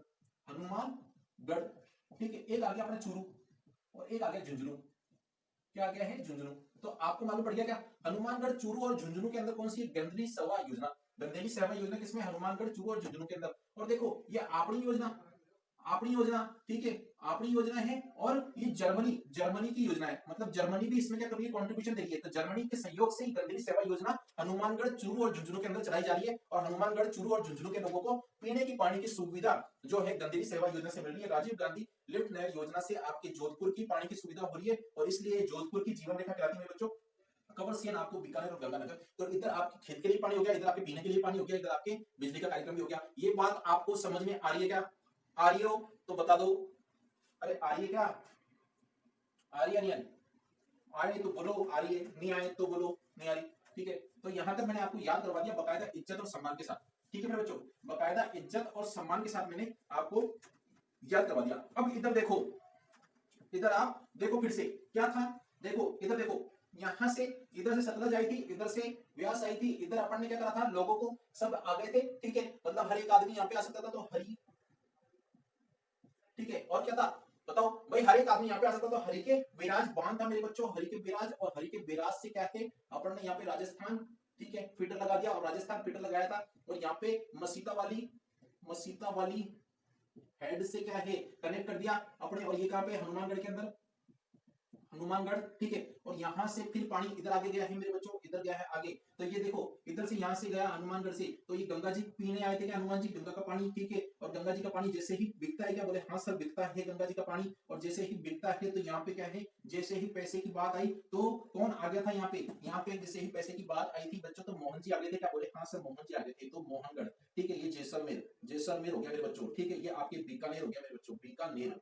हनुमानगढ़। ठीक है, एक आ गया अपना चूरू और एक आ गया झुंझुनू। क्या आ गया है? झुंझुनू। तो आपको मालूम पड़ गया क्या, हनुमानगढ़, चूरू और झुंझुनू के अंदर कौन सी है? गंदली सेवा योजना। गंदेली सेवा योजना किसमें? हनुमानगढ़, चूरू और झुंझुनू के अंदर। और देखो ये आपनी योजना, आपनी योजना, ठीक है, आपनी योजना है। और ये जर्मनी, जर्मनी की योजना है, मतलब जर्मनी भी इसमें क्या कर रही है, कंट्रीब्यूशन दे रही है। तो जर्मनी के सहयोग से गंदली सेवा योजना हनुमानगढ़, चूरू और झुंझुनू के अंदर चलाई जा रही है। और हनुमानगढ़, चूरू और झुंझुनू के लोगों को पीने की पानी की सुविधा जो है गंदली सेवा योजना से मिल रही है। राजीव गांधी लिफ्ट नहर योजना से आपके जोधपुर की पानी की सुविधा हो रही है, और इसलिए जोधपुर की जीवन रेखा कहलाती है बच्चों। कवर सीएन आपको बीकानेर और गंगानगर। तो इधर आपके खेत के लिए पानी हो गया, इधर आपके पीने के लिए पानी हो गया, इधर आपके बिजली का कार्यक्रम भी हो गया। ये बात आपको समझ में आ रही है क्या? आ रही हो तो बता दो। अरे आ रही है क्या? आ रही है नहीं? आ रही है तो बोलो आ रही है, नहीं आए तो बोलो नहीं आ रही। ठीक है। तो यहां तक मैंने आपको याद करवा दिया बाकायदा इज्जत और सम्मान के साथ, ठीक है मेरे बच्चों, बाकायदा इज्जत और सम्मान के साथ मैंने आपको याद करवा दिया। अब इधर देखो, इधर आप देखो फिर से क्या था, देखो इधर देखो, यहां से इधर से सतलज आई थी, इधर से व्यास आई थी, इधर अपन ने क्या करा था, लोगों को सब आ गए थे, ठीक है, मतलब हर एक आदमी यहाँ पे आ सकता था, तो हरी, ठीक है, और क्या था बताओ भाई, हर एक आदमी यहाँ पे आ सकता था, हरि के बिराज बांध था मेरे बच्चों, हरि के बिराज, और हरि के बिराज से क्या थे अपन ने यहाँ पे राजस्थान, ठीक है, फिटर लगा दिया, और राजस्थान फिटर लगाया था, और यहाँ पे मसीता वाली हेड से क्या है कनेक्ट कर दिया अपने, और ये कहां पे हनुमानगढ़ के अंदर, हनुमानगढ़, ठीक है, और यहां से फिर पानी इधर आगे गया है मेरे बच्चों, इधर गया है आगे, तो ये देखो इधर से यहां से गया हनुमानगढ़ से, तो ये गंगा जी पीने आए थे क्या हनुमान जी गंगा का पानी, ठीक है, और गंगा जी का पानी जैसे ही बिकता है क्या, बोले हाँ सर बिकता है गंगा जी का पानी, और जैसे ही बिकता है तो यहाँ पे क्या है, जैसे ही पैसे की बात आई तो कौन आ गया था यहाँ पे जैसे ही पैसे की बात आई थी बच्चों, तो मोहन जी आ गए थे क्या, बोले हाँ सर मोहन जी आ गए थे, तो मोहनगढ़, ठीक है, ये जैसलमेर हो गया मेरे बच्चों, ठीक है, ये आपके बीकानेर हो गया मेरे बच्चों, बीकानेर,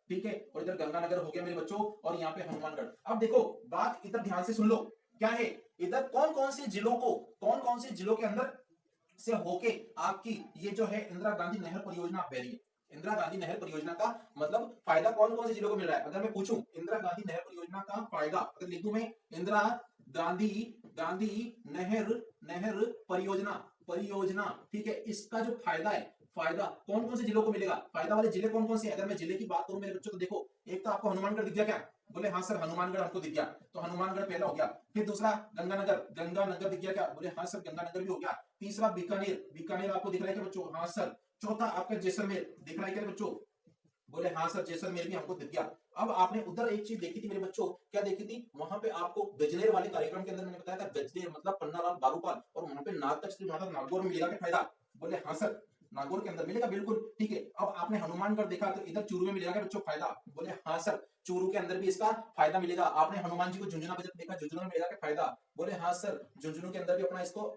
ठीक है, और इधर गंगानगर हो गया मेरे बच्चों, और यहाँ पे हनुमानगढ़। अब देखो बात इधर ध्यान से सुन लो, क्या है इधर कौन कौन से जिलों के अंदर से होके आपकी ये जो है इंदिरा गांधी नहर परियोजना बह रही है, इंदिरा गांधी नहर परियोजना का मतलब फायदा कौन कौन से जिलों को मिल रहा है, अगर मैं पूछूं इंदिरा गांधी नहर परियोजना का फायदा, अगर लिख दूं मैं इंदिरा गांधी गांधी नहर नहर परियोजना, ठीक है, इसका जो फायदा है, फायदा कौन कौन से जिलों को मिलेगा, फायदा वाले जिले कौन कौन से, अगर मैं जिले की बात करूं मेरे बच्चों, तो देखो एक तो आपको हनुमानगढ़ दिख गया क्या, बोले हाँ सर हनुमानगढ़ हमको दिख गया, तो हनुमानगढ़ पहला हो गया, फिर दूसरा गंगानगर दिख गया क्या, बोले हाँ सर गंगानगर भी हो गया, तीसरा बीकानेर आपको दिख रहा है क्या बच्चों, हाँ सर, चौथा आपका जैसलमेर दिख रहा है क्या बच्चों, बोले हाँ सर जैसलमेर भी हमको दिख गया। अब आपने उधर एक चीज देखी थी मेरे बच्चों, क्या देखी थी, वहां पे आपको गजनेर वाले कार्यक्रम के अंदर मैंने बताया था, गजनेर मतलब पन्नालाल बारूपाल, और वहां पे नागतक श्री माता नागौर में मिलेगा क्या फायदा, बोले हाँ सर नागौर के अंदर मिलेगा बिल्कुल, ठीक है। अब आपने हनुमानगढ़ देखा तो इधर चूरू में मिलेगा क्या बच्चों फायदा, बोले हाँ सर चूरू के अंदर भी इसका फायदा मिलेगा। आपने हनुमान जी को झुंझुनू बजट देखा, झुंझुनू में मिलेगा क्या फायदा, बोले हाँ सर झुंझुनू के अंदर भी अपना इसको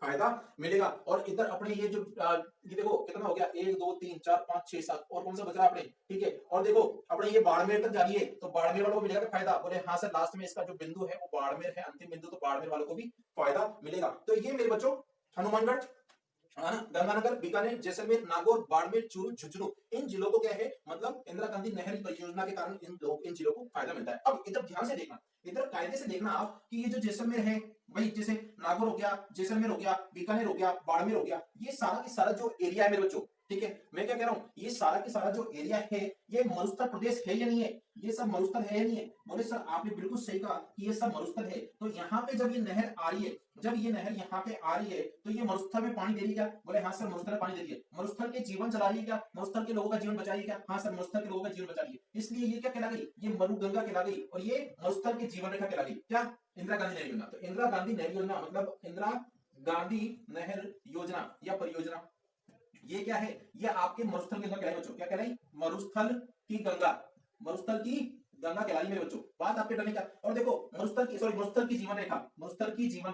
फायदा मिलेगा। और इधर अपने ये जो ये देखो कितना हो गया, 1 2 3 4 5 6 7, और कौन सा बच रहा है अपने, ठीक है, और देखो अपने ये बाड़मेर तक जा रही है, तो बाड़मेर वालों को मिलेगा फायदा, बोले हाँ सर लास्ट में इसका जो बिंदु है वो बाड़मेर है, अंतिम बिंदु, तो बाड़मेर वालों को भी फायदा मिलेगा। तो ये मेरे बच्चों हनुमानगढ़, गंगानगर, बीकानेर, जैसलमेर, नागौर, बाड़मेर, चूरू, झुंझुनू, इन जिलों को क्या है मतलब इंदिरा गांधी नहर परियोजना के कारण इन जिलों को फायदा मिलता है। अब इधर ध्यान से देखना, इधर कायदे से देखना आप कि ये जो जैसलमेर है, वही जैसे नागौर हो गया, जैसलमेर हो गया, बीकानेर हो गया, बाड़मेर हो गया, ये सारा की सारा जो एरिया है मेरे बच्चों, ठीक है, मैं क्या कह रहा हूँ, ये सारा की सारा जो एरिया है ये मरुस्थल प्रदेश है या नहीं है, ये सब मरुस्थल है या नहीं है, बोले सर आपने बिल्कुल सही कहा कि ये सब मरुस्थल है। तो यहाँ पे जब ये नहर आ रही है, जब ये नहर यहाँ पे आ रही है, तो ये मरुस्थल में पानी दे रही है क्या, बोले हाँ सर मरुस्थल में पानी दे रही है, मरुस्थल के जीवन चला रही है क्या, मरुस्थल के लोगों का जीवन बचा रही है क्या, हाँ सर मरुस्थल के लोगों का जीवन बचा रही है, इसलिए ये क्या कहला गई, ये मरुगंगा कहला गई, और ये मरुस्थल की जीवन रेखा कहला गई, क्या इंदिरा गांधी नहर योजना। तो इंदिरा गांधी नहर योजना मतलब इंदिरा गांधी नहर योजना या परियोजना, ये क्या है, ये आपके मरुस्थल की गंगा कहलाई बच्चों, क्या कहलाई, मरुस्थल की गंगा, मरुस्थल की गंगा कहलाई मेरे बच्चों, बात आपके डरने का। और देखो मरुस्थल की जीवन रेखा, मरुस्थल की जीवन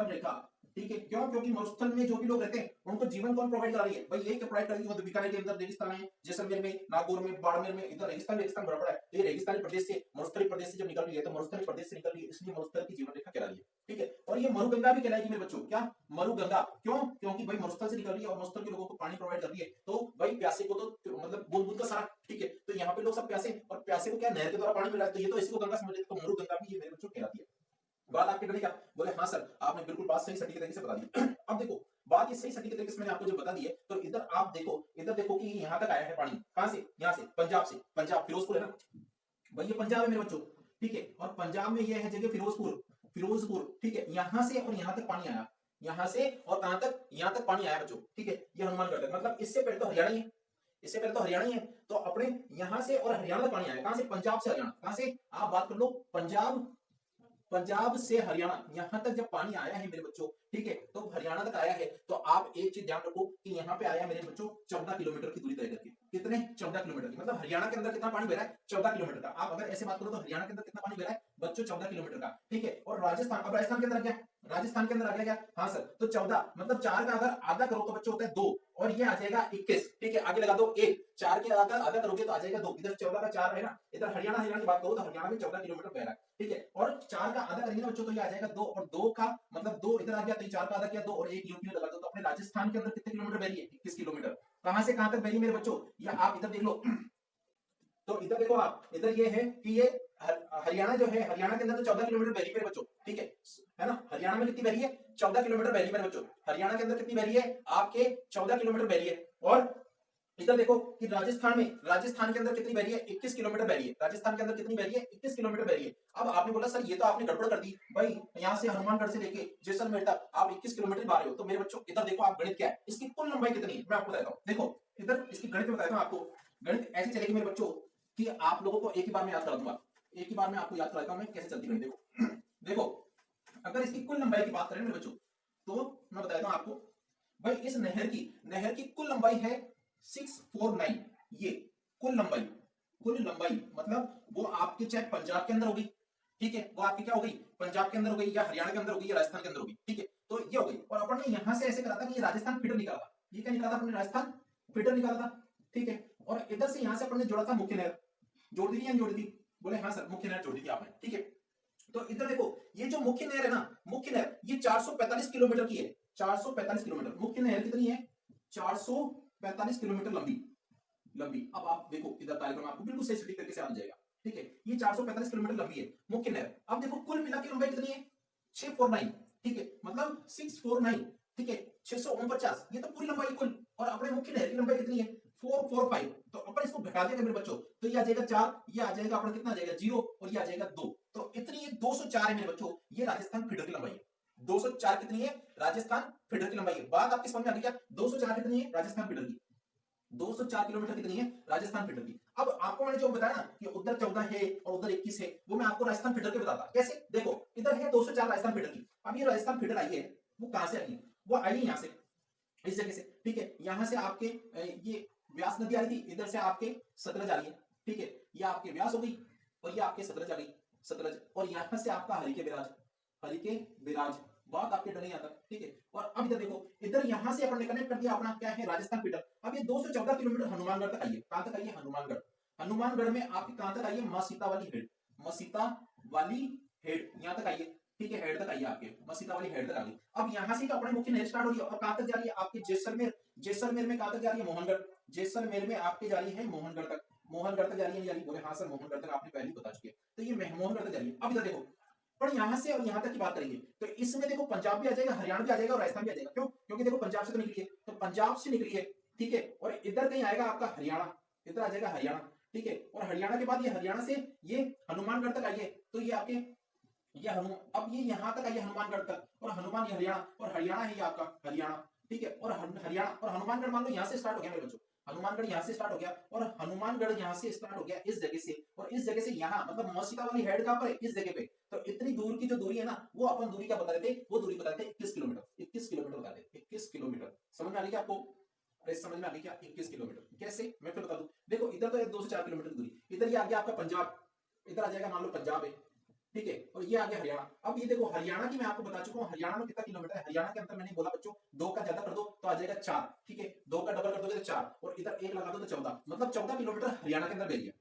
रेखा, ठीक है, क्यों, क्योंकि मरुस्थल में जो भी लोग रहते हैं उनको जीवन कौन प्रोवाइड करा रही है, भाई यही प्रोवाइड कर रही है, बीकानेर के अंदर रेगिस्तान है, जैसलमेर में, नागौर में, बाड़मेर में, इधर रेगिस्तान भरा पड़ा है, तो ये रेगिस्तानी प्रदेश से मरुस्थली प्रदेश से जब निकल रही है, तो मरुस्थली प्रदेश से निकल रही है, इसलिए मरुस्थल की जीवन रेखा कहला रही है, ठीक है। और ये मरुगंगा भी कहलाएगी मेरे बच्चों, क्या मरुगंगा, क्यों, क्योंकि भाई मरुस्थल से निकल रही है और मरुस्थल के लोगों को पानी प्रोवाइड कर रही है, तो भाई प्यासे को तो मतलब बूंद बूंद का सारा, ठीक है, तो यहाँ पे लोग सब प्यासे, और प्यासे को क्या नहर के द्वारा पानी मिल रहा है, तो ये तो इसको गंगा समझ लेते, तो मरुगंगा भी ये मेरे बच्चों कहलाती है। बात आपके बनी क्या, बोले हाँ सर आपने बिल्कुल बात सही सटीक तरीके से बता दी। अब देखो बात ये सही सटीक तरीके से मैंने आपको जो बता दी है, तो इधर आप देखो, इधर देखो कि यहाँ तक आया है पानी, कहां से, यहाँ से, पंजाब फिरोजपुर है ना, भाई ये पंजाब है मेरे बच्चों, ठीक है, और पंजाब में ये है जगह फिरोजपुर, ठीक है, यहां से और यहां तक पानी आया, यहां से और कहां तक, यहां तक पानी आया बच्चों, ठीक है, ये हनुमानगढ़ तक, मतलब इससे पहले तो हरियाणा ही है, इससे पहले तो हरियाणा ही है, तो अपने यहां से और हरियाणा तक पानी आया, कहां से, पंजाब से हरियाणा, कहां से आप बात कर लो, पंजाब से हरियाणा, यहां तक जब पानी आया है मेरे बच्चों, ठीक है, तो हरियाणा तक आया है। तो आप एक चीज ध्यान रखो कि यहाँ पे आया मेरे बच्चों 14 किलोमीटर की दूरी तय करके। कितने? 14 किलोमीटर की। मतलब हरियाणा के अंदर कितना पानी बह रहा है? 14 किलोमीटर का। आप अगर ऐसे बात करो तो हरियाणा के अंदर कितना पानी बह रहा है बच्चों? 14 किलोमीटर का। ठीक है, और राजस्थान, अब राजस्थान के अंदर आ गया, राजस्थान के अंदर आ गया क्या? हाँ सर, तो 14 मतलब 4 का अगर आधा करो तो बच्चों होता है 2, और ये आ जाएगा 21। ठीक है, आगे लगा दो 1, 4 के अगर आधा करोगे तो आ जाएगा 2। इधर 14 का 4 है ना, इधर हरियाणा की बात करो तो हरियाणा में 14 किलोमीटर बह रहा है। ठीक है, और 4 का आधा करेंगे ना बच्चों तो ये आ जाएगा 2, और 2 का मतलब 2 इधर आ गया तो 4 का आधा किया 2, और 1 यूपी में लगा दो। तो अपने राजस्थान के अंदर कितने किलोमीटर बह रही है? 21 किलोमीटर। कहां से कहां तक बह रही है मेरे बच्चों? या आप इधर देख लो, तो इधर देखो आप, इधर ये है कि ये हरियाणा जो है, हरियाणा के अंदर तो 14 किलोमीटर बह रही है मेरे बच्चों। ठीक है ना, हरियाणा में कितनी बह रही है? 14 किलोमीटर बह रही है मेरे बच्चों। हरियाणा के अंदर कितनी बह रही है? आपके 14 किलोमीटर बह रही है। और इधर देखो कि राजस्थान में, राजस्थान के अंदर कितनी बह रही है? 21 किलोमीटर बह रही है। राजस्थान के अंदर कितनी बह रही है? 21 किलोमीटर बह रही है। अब आपने बोला सर ये तो आपने गड़बड़ कर दी भाई, यहाँ से हनुमानगढ़ से लेके जैसलमेर तक आप 21 किलोमीटर बा रहे हो। तो मेरे बच्चों इधर देखो आप, गणित क्या है, इसकी कुल लंबाई कितनी है मैं आपको बताता हूँ। देखो इधर इसकी गणित में बताता हूँ आपको। गणित ऐसे चलेगी मेरे बच्चों कि आप लोगों को एक ही बार में याद करा दूंगा, एक ही बार में आपको याद कराता हूँ मैं कैसे चलती है। देखो देखो, अगर इसकी कुल लंबाई की बात करें मेरे बच्चों तो मैं बताता हूँ आपको भाई, इस नहर की कुल लंबाई है 649। ये कुल लंबाई, कुल लंबाई मतलब वो आपके चाहे पंजाब के अंदर होगी, ठीक है, वो आपकी क्या हो गई? पंजाब के अंदर हो गई, या हरियाणा के अंदर हो गई, या राजस्थान के अंदर हो गई। ठीक है, तो ये हो गई। और अपन ने यहां से ऐसे करा था कि ये राजस्थान फीडर निकाला था। ये क्या निकाला था अपने? राजस्थान फीडर निकाला था। ठीक है, और इधर से यहां से अपन ने जोड़ा था मुख्य नहर। जोड़ दी या नहीं जोड़ी थी? बोले हाँ सर, मुख्य नहर जोड़ी थी आपने। ठीक है, तो इधर देखो ये जो मुख्य नहर है ना, मुख्य नहर ये 445 किलोमीटर की है। 445 किलोमीटर मुख्य नहर कितनी है? 445 किलोमीटर लंबी, लंबी। अब आप देखो इधर कार्यक्रम आपको बिल्कुल सही सटीक तरीके से आ जाएगा। ठीक है, ये 445 किलोमीटर लंबी है मुख्य नहर। अब देखो कुल मिला के लंबाई कितनी है? 649। ठीक है, मतलब 649। ठीक है, 649 ये तो पूरी लंबाई कुल। और अपने मुख्य नहर की लंबाई कितनी है? 445। तो अपन इसको घटा देंगे मेरे बच्चों तो ये आ जाएगा 4, ये आ जाएगा अपना कितना आ जाएगा 0, और ये आ जाएगा 2। तो इतनी ये 204 है मेरे बच्चों, ये राजस्थान फीडर की लंबाई है। 204 कितनी है? राजस्थान फीडर की लंबाई है। बात आपकी समझ में आ गई क्या? 204 कितनी है? राजस्थान फीडर की। 204 किलोमीटर कितनी है? राजस्थान फीडर की। अब आपको मैंने जो बताया ना कि उधर 14 है और उधर 21 है, वो मैं आपको राजस्थान फीडर के बताता। कैसे? देखो इधर है 204 राजस्थान फीडर की। अब ये राजस्थान फीडर आई है, वो कहां से आई है? वो आई है यहां से, इस जगह से। ठीक है, यहां से आपके ये व्यास नदी आ रही थी, इधर से आपके सतलज आ रही है। ठीक है, ये आपके व्यास हो गई, और ये आपके सतलज आ गई, सतलज। और यहां से आपका हरिके बिराज, हरिके बिराज। बात आपके डर नहीं आता। ठीक है, और अब इधर देखो, इधर यहां से अपन ने कनेक्ट कर दिया अपना क्या है? राजस्थान फीडर। अब ये 214 किलोमीटर हनुमानगढ़ तक आई है। कहां तक आई है? हनुमानगढ़। हनुमानगढ़ में आपकी कहां तक आई है? मां सीता वाली हेड, मां सीता वाली हेड यहां तक आई है। ठीक है, हेड तक आई है आपके, मां सीता वाली हेड तक आ गई। अब यहां से अपने मुख्य नहर स्टार्ट हो रही है, और कहां तक जा रही है? आपके जैसलमेर। जैसलमेर में कहां तक जा रही है? मोहनगढ़। जैसलमेर में आपके जा रही है मोहनगढ़ तक। मोहनगढ़ तक जा रही है, नहीं जा रही? बोले हाँ सर, मोहनगढ़ तक आपने पहले बता चुके। तो ये मोहनगढ़ तक जा रही है। अब इधर देखो, पर यहां से और यहां तक की बात करेंगे तो इसमें देखो पंजाब भी आ जाएगा, हरियाणा भी आ जाएगा, और राजस्थान भी आ जाएगा। क्यों? क्योंकि देखो पंजाब से तो निकली है, तो पंजाब से निकली है। ठीक है, और इधर कहीं आएगा आपका हरियाणा, इधर आ जाएगा हरियाणा। ठीक है, और हरियाणा के बाद ये हरियाणा से ये हनुमानगढ़ तक आई है। तो ये आपके ये अब ये यहां तक आई है हनुमानगढ़ तक, और हनुमान ये हरियाणा, और हरियाणा है ये आपका हरियाणा। ठीक है, और हरियाणा और हनुमानगढ़ मान लो यहां से स्टार्ट हो गया मेरे बच्चों। हनुमानगढ़ यहां से स्टार्ट हो गया, और हनुमानगढ़ यहां से स्टार्ट हो गया इस जगह से, और इस जगह से यहां मतलब मौसिका वाली हेड कहां पर है? इस जगह पे। तो इतनी दूर की जो दूरी है ना, वो अपन दूरी क्या बता रहे थे? वो दूरी बता रहे थे 21 किलोमीटर। 21 किलोमीटर बता रहे 21 किलोमीटर। समझ में आ गई क्या आपको? अरे समझ में आ गई क्या? 21 किलोमीटर कैसे? मैं फिर बता दूं। देखो इधर तो 2 से 4 किलोमीटर की दूरी, इधर ये आ गया आपका पंजाब, इधर आ जाएगा मान लो पंजाब है। ठीक है, और ये आ गया हरियाणा। अब ये देखो हरियाणा की मैं आपको बता चुका हूँ, हरियाणा में कितना किलोमीटर है? हरियाणा के अंदर मैंने बोला बच्चों 2 का ज्यादा कर दो तो आ जाएगा 4। ठीक है, 2 का डबल कर दोगे तो 4, और इधर 1 लगा दो तो 14, मतलब 14 किलोमीटर हरियाणा के अंदर बह रही है।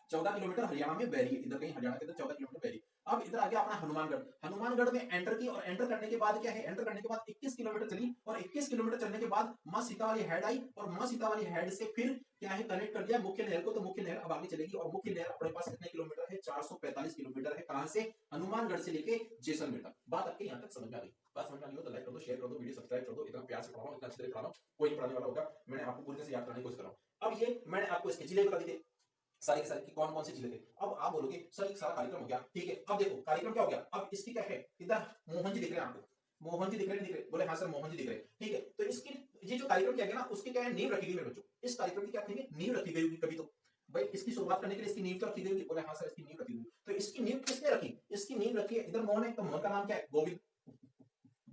14 किलोमीटर हरियाणा में बह रही है, इधर कहीं हरियाणा के अंदर 14 किलोमीटर बह रही है। अब इधर आ गया अपना हनुमानगढ़। हनुमानगढ़ में एंटर की, और एंटर करने के बाद क्या है? एंटर करने के बाद 21 किलोमीटर चली, और 21 किलोमीटर चलने के बाद मां सीता वाली हेड आई, और मां सीता वाली हेड से फिर क्या है? कनेक्ट कर दिया मुख्य नहर को। तो मुख्य नहर अब आगे चलेगी, और मुख्य नहर अपने पास कितने किलोमीटर है? 445 किलोमीटर है। कहां से? हनुमानगढ़ से लेके जैसलमेर तक। बात आपके यहां तक समझ में आ गई? बात समझ में आ गई हो तो लाइक कर दो, शेयर कर दो, वीडियो सब्सक्राइब कर दो। इतना प्यार से पढ़ा रहा हूं, इतना अच्छी तरह पढ़ा रहा हूं, कोई नहीं पढ़ाने वाला होगा। मैंने आपको पूरी तरह से याद कराने की कोशिश कर रहा हूं। अब ये मैंने आपको इसके जिले बता दिए सारे के सारे कि कौन कौन से जिले थे। अब आप बोलोगे सर एक सारा कार्यक्रम हो गया। ठीक है, अब देखो कार्यक्रम क्या हो गया। अब इसकी क्या है? इधर मोहन जी दिख रहे हैं आपको, मोहन जी दिख रहे हैं, दिख रहे? बोले हाँ सर मोहन जी दिख रहे हैं। ठीक है, तो इसकी ये जो कार्यक्रम किया गया ना, उसकी क्या है? नींव रखी गई मेरे बच्चों। इस कार्यक्रम की क्या कहेंगे? नींव रखी गई होगी कभी तो। भाई इसकी शुरुआत करने के लिए इसकी नींव तो रखी गई होगी। बोले हाँ सर इसकी नींव रखी गई। तो इसकी नींव किसने रखी? इसकी नींव रखी है इधर मोहन है। तो मोहन का नाम क्या है? गोविंद।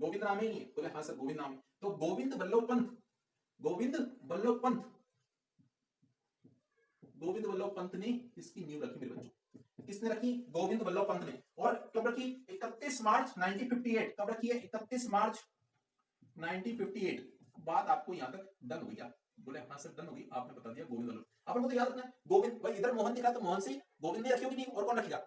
गोविंद नाम है नहीं? बोले हाँ सर गोविंद नाम है। तो गोविंद वल्लभ पंत, गोविंद वल्लभ पंत, गोविंद वल्लभ पंत ने इसकी नींव रखी मेरे बच्चों। किसने रखी? गोविंद वल्लभ पंत ने। और कब रखी? 31 मार्च 1958। कब रखी है? 31 मार्च 1958। बात आपको यहां तक डन हो गया? बोले हाँ सर डन होगी, आपने बता दिया गोविंद वल्लभ। अपन को तो याद रखना है गोविंद, भाई इधर मोहन दिखा तो मोहन से गोविंद ने रखी होगी नहीं, और कौन रखेगा?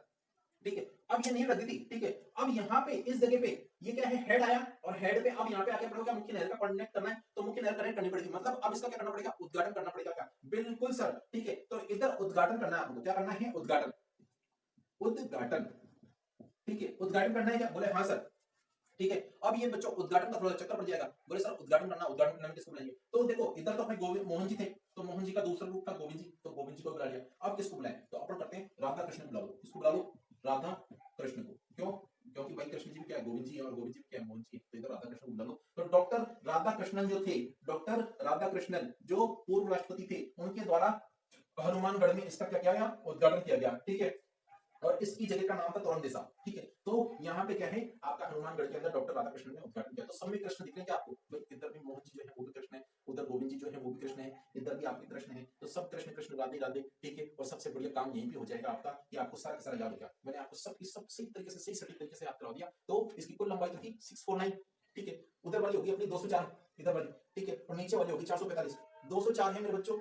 ठीक है, अब ये नींव रख दी थी। ठीक है, अब यहाँ पे इस जगह पे ये क्या है? हेड आया, और हेड पे अब यहाँ पे आके अपने को मुख्य नहर का कनेक्ट करना है, तो मुख्य नहर कनेक्ट करनी पड़ेगी। मतलब अब इसका क्या करना पड़ेगा? उद्घाटन करना पड़ेगा। क्या? बिल्कुल सर। ठीक है, तो इधर उद्घाटन करना है आपको। क्या करना है? उद्घाटन, उद्घाटन। ठीक है, उद्घाटन करना है क्या? बोले हाँ सर। ठीक है, अब ये बच्चों उद्घाटन का थोड़ा चक्कर पड़ जाएगा। बोले सर उद्घाटन करना, उद्घाटन करना किसको बुलाएंगे? तो देखो इधर तो अपने गोविंद मोहन जी थे, तो मोहन जी का दूसरा रूप था गोविंद जी, तो गोविंद जी को बुला लिया। अब किसको बुलाएं? तो अपन करते हैं राधा कृष्ण बुला लो। किसको बुला लो? राधा कृष्ण को। क्यों? क्योंकि भाई कृष्ण जी भी क्या है? गोविंद जी है, और गोविंद जी भी क्या है? मोहन जी। तो इधर राधा कृष्ण बुला लो। तो डॉक्टर राधा कृष्णन जो थे, डॉक्टर राधा कृष्णन जो पूर्व राष्ट्रपति थे, उनके द्वारा हनुमानगढ़ में इसका क्या किया गया? उद्घाटन किया गया। ठीक है, और इसकी जगह का नाम था तोरंगदेसा। ठीक है, तो यहाँ पे क्या है? आपका हनुमानगढ़ के अंदर डॉक्टर राधाकृष्ण ने उद्घाटन किया। तो सब में कृष्ण दिख रहे हैं क्या आपको? भाई इधर भी मोहन जी जो है वो भी कृष्ण है, उधर गोविंद जी जो है वो भी कृष्ण है, इधर भी आपके कृष्ण है, तो सब कृष्ण कृष्ण राधे राधे। ठीक है, और सबसे बढ़िया काम यही भी हो जाएगा आपका कि आपको सारा का सारा याद हो गया। मैंने आपको सब सही तरीके से, सही सटीक तरीके से याद करवा दिया। तो इसकी कुल लंबाई थी 649। ठीक है, उधर वाली होगी अपनी 204, इधर वाली। ठीक है, और नीचे वाली होगी 445। 204 है मेरे बच्चों,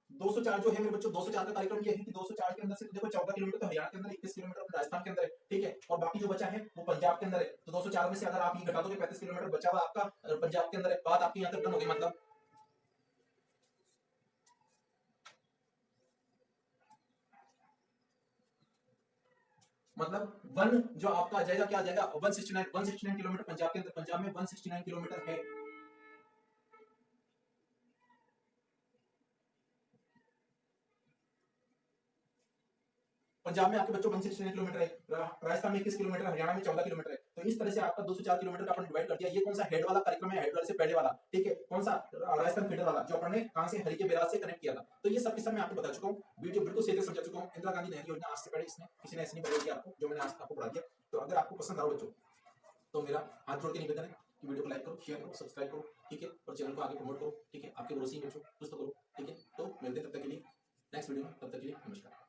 204 जो है मेरे बच्चों, 204 का कार्यक्रम ये है कि 204 के अंदर से देखो 14 किलोमीटर तो हरियाणा के अंदर, 21 किलोमीटर अपने राजस्थान के अंदर है। ठीक है, और बाकी जो बचा है वो पंजाब के अंदर है। तो 204 में से अगर आप ये घटा दोगे 35 किलोमीटर बचा हुआ आपका पंजाब के अंदर है। बात आपकी यहाँ तक डन हो गई? मतलब वन जो आपका आ जाएगा, क्या आ जाएगा? 169 किलोमीटर पंजाब के अंदर, पंजाब में 169 किलोमीटर है। पंजाब में आपके बच्चों 169 किलोमीटर है, राजस्थान में 21 किलोमीटर, हरियाणा में 14 किलोमीटर है। तो इस तरह से आपका 204 किलोमीटर का अपन डिवाइड कर दिया। ये कौन सा हेड वाला कार्यक्रम है? हेड वाले से पहले वाला। ठीक है, कौन सा? राजस्थान फीडर वाला, जो अपन ने कहां से? हरि के बैराज से कनेक्ट किया था। तो ये सब मैं आपको बता चुका हूँ, वीडियो बिल्कुल सही से समझा चुका हूँ। इंदिरा गांधी नहर योजना आज से पहले इसने किसी ने ऐसे नहीं बताई आपको, जो मैंने आज आपको पढ़ा दिया। तो अगर आपको पसंद आओ बच्चों, तो मेरा हाथ जोड़ के निवेदन है कि वीडियो को लाइक करो, शेयर करो, सब्सक्राइब करो। ठीक है, और चैनल को आगे प्रमोट करो। ठीक है, आपके भरोसे ही बच्चों कुछ तो करो। ठीक है, तो मिलते हैं तब तक के लिए नेक्स्ट वीडियो में। तब तक के लिए नमस्कार।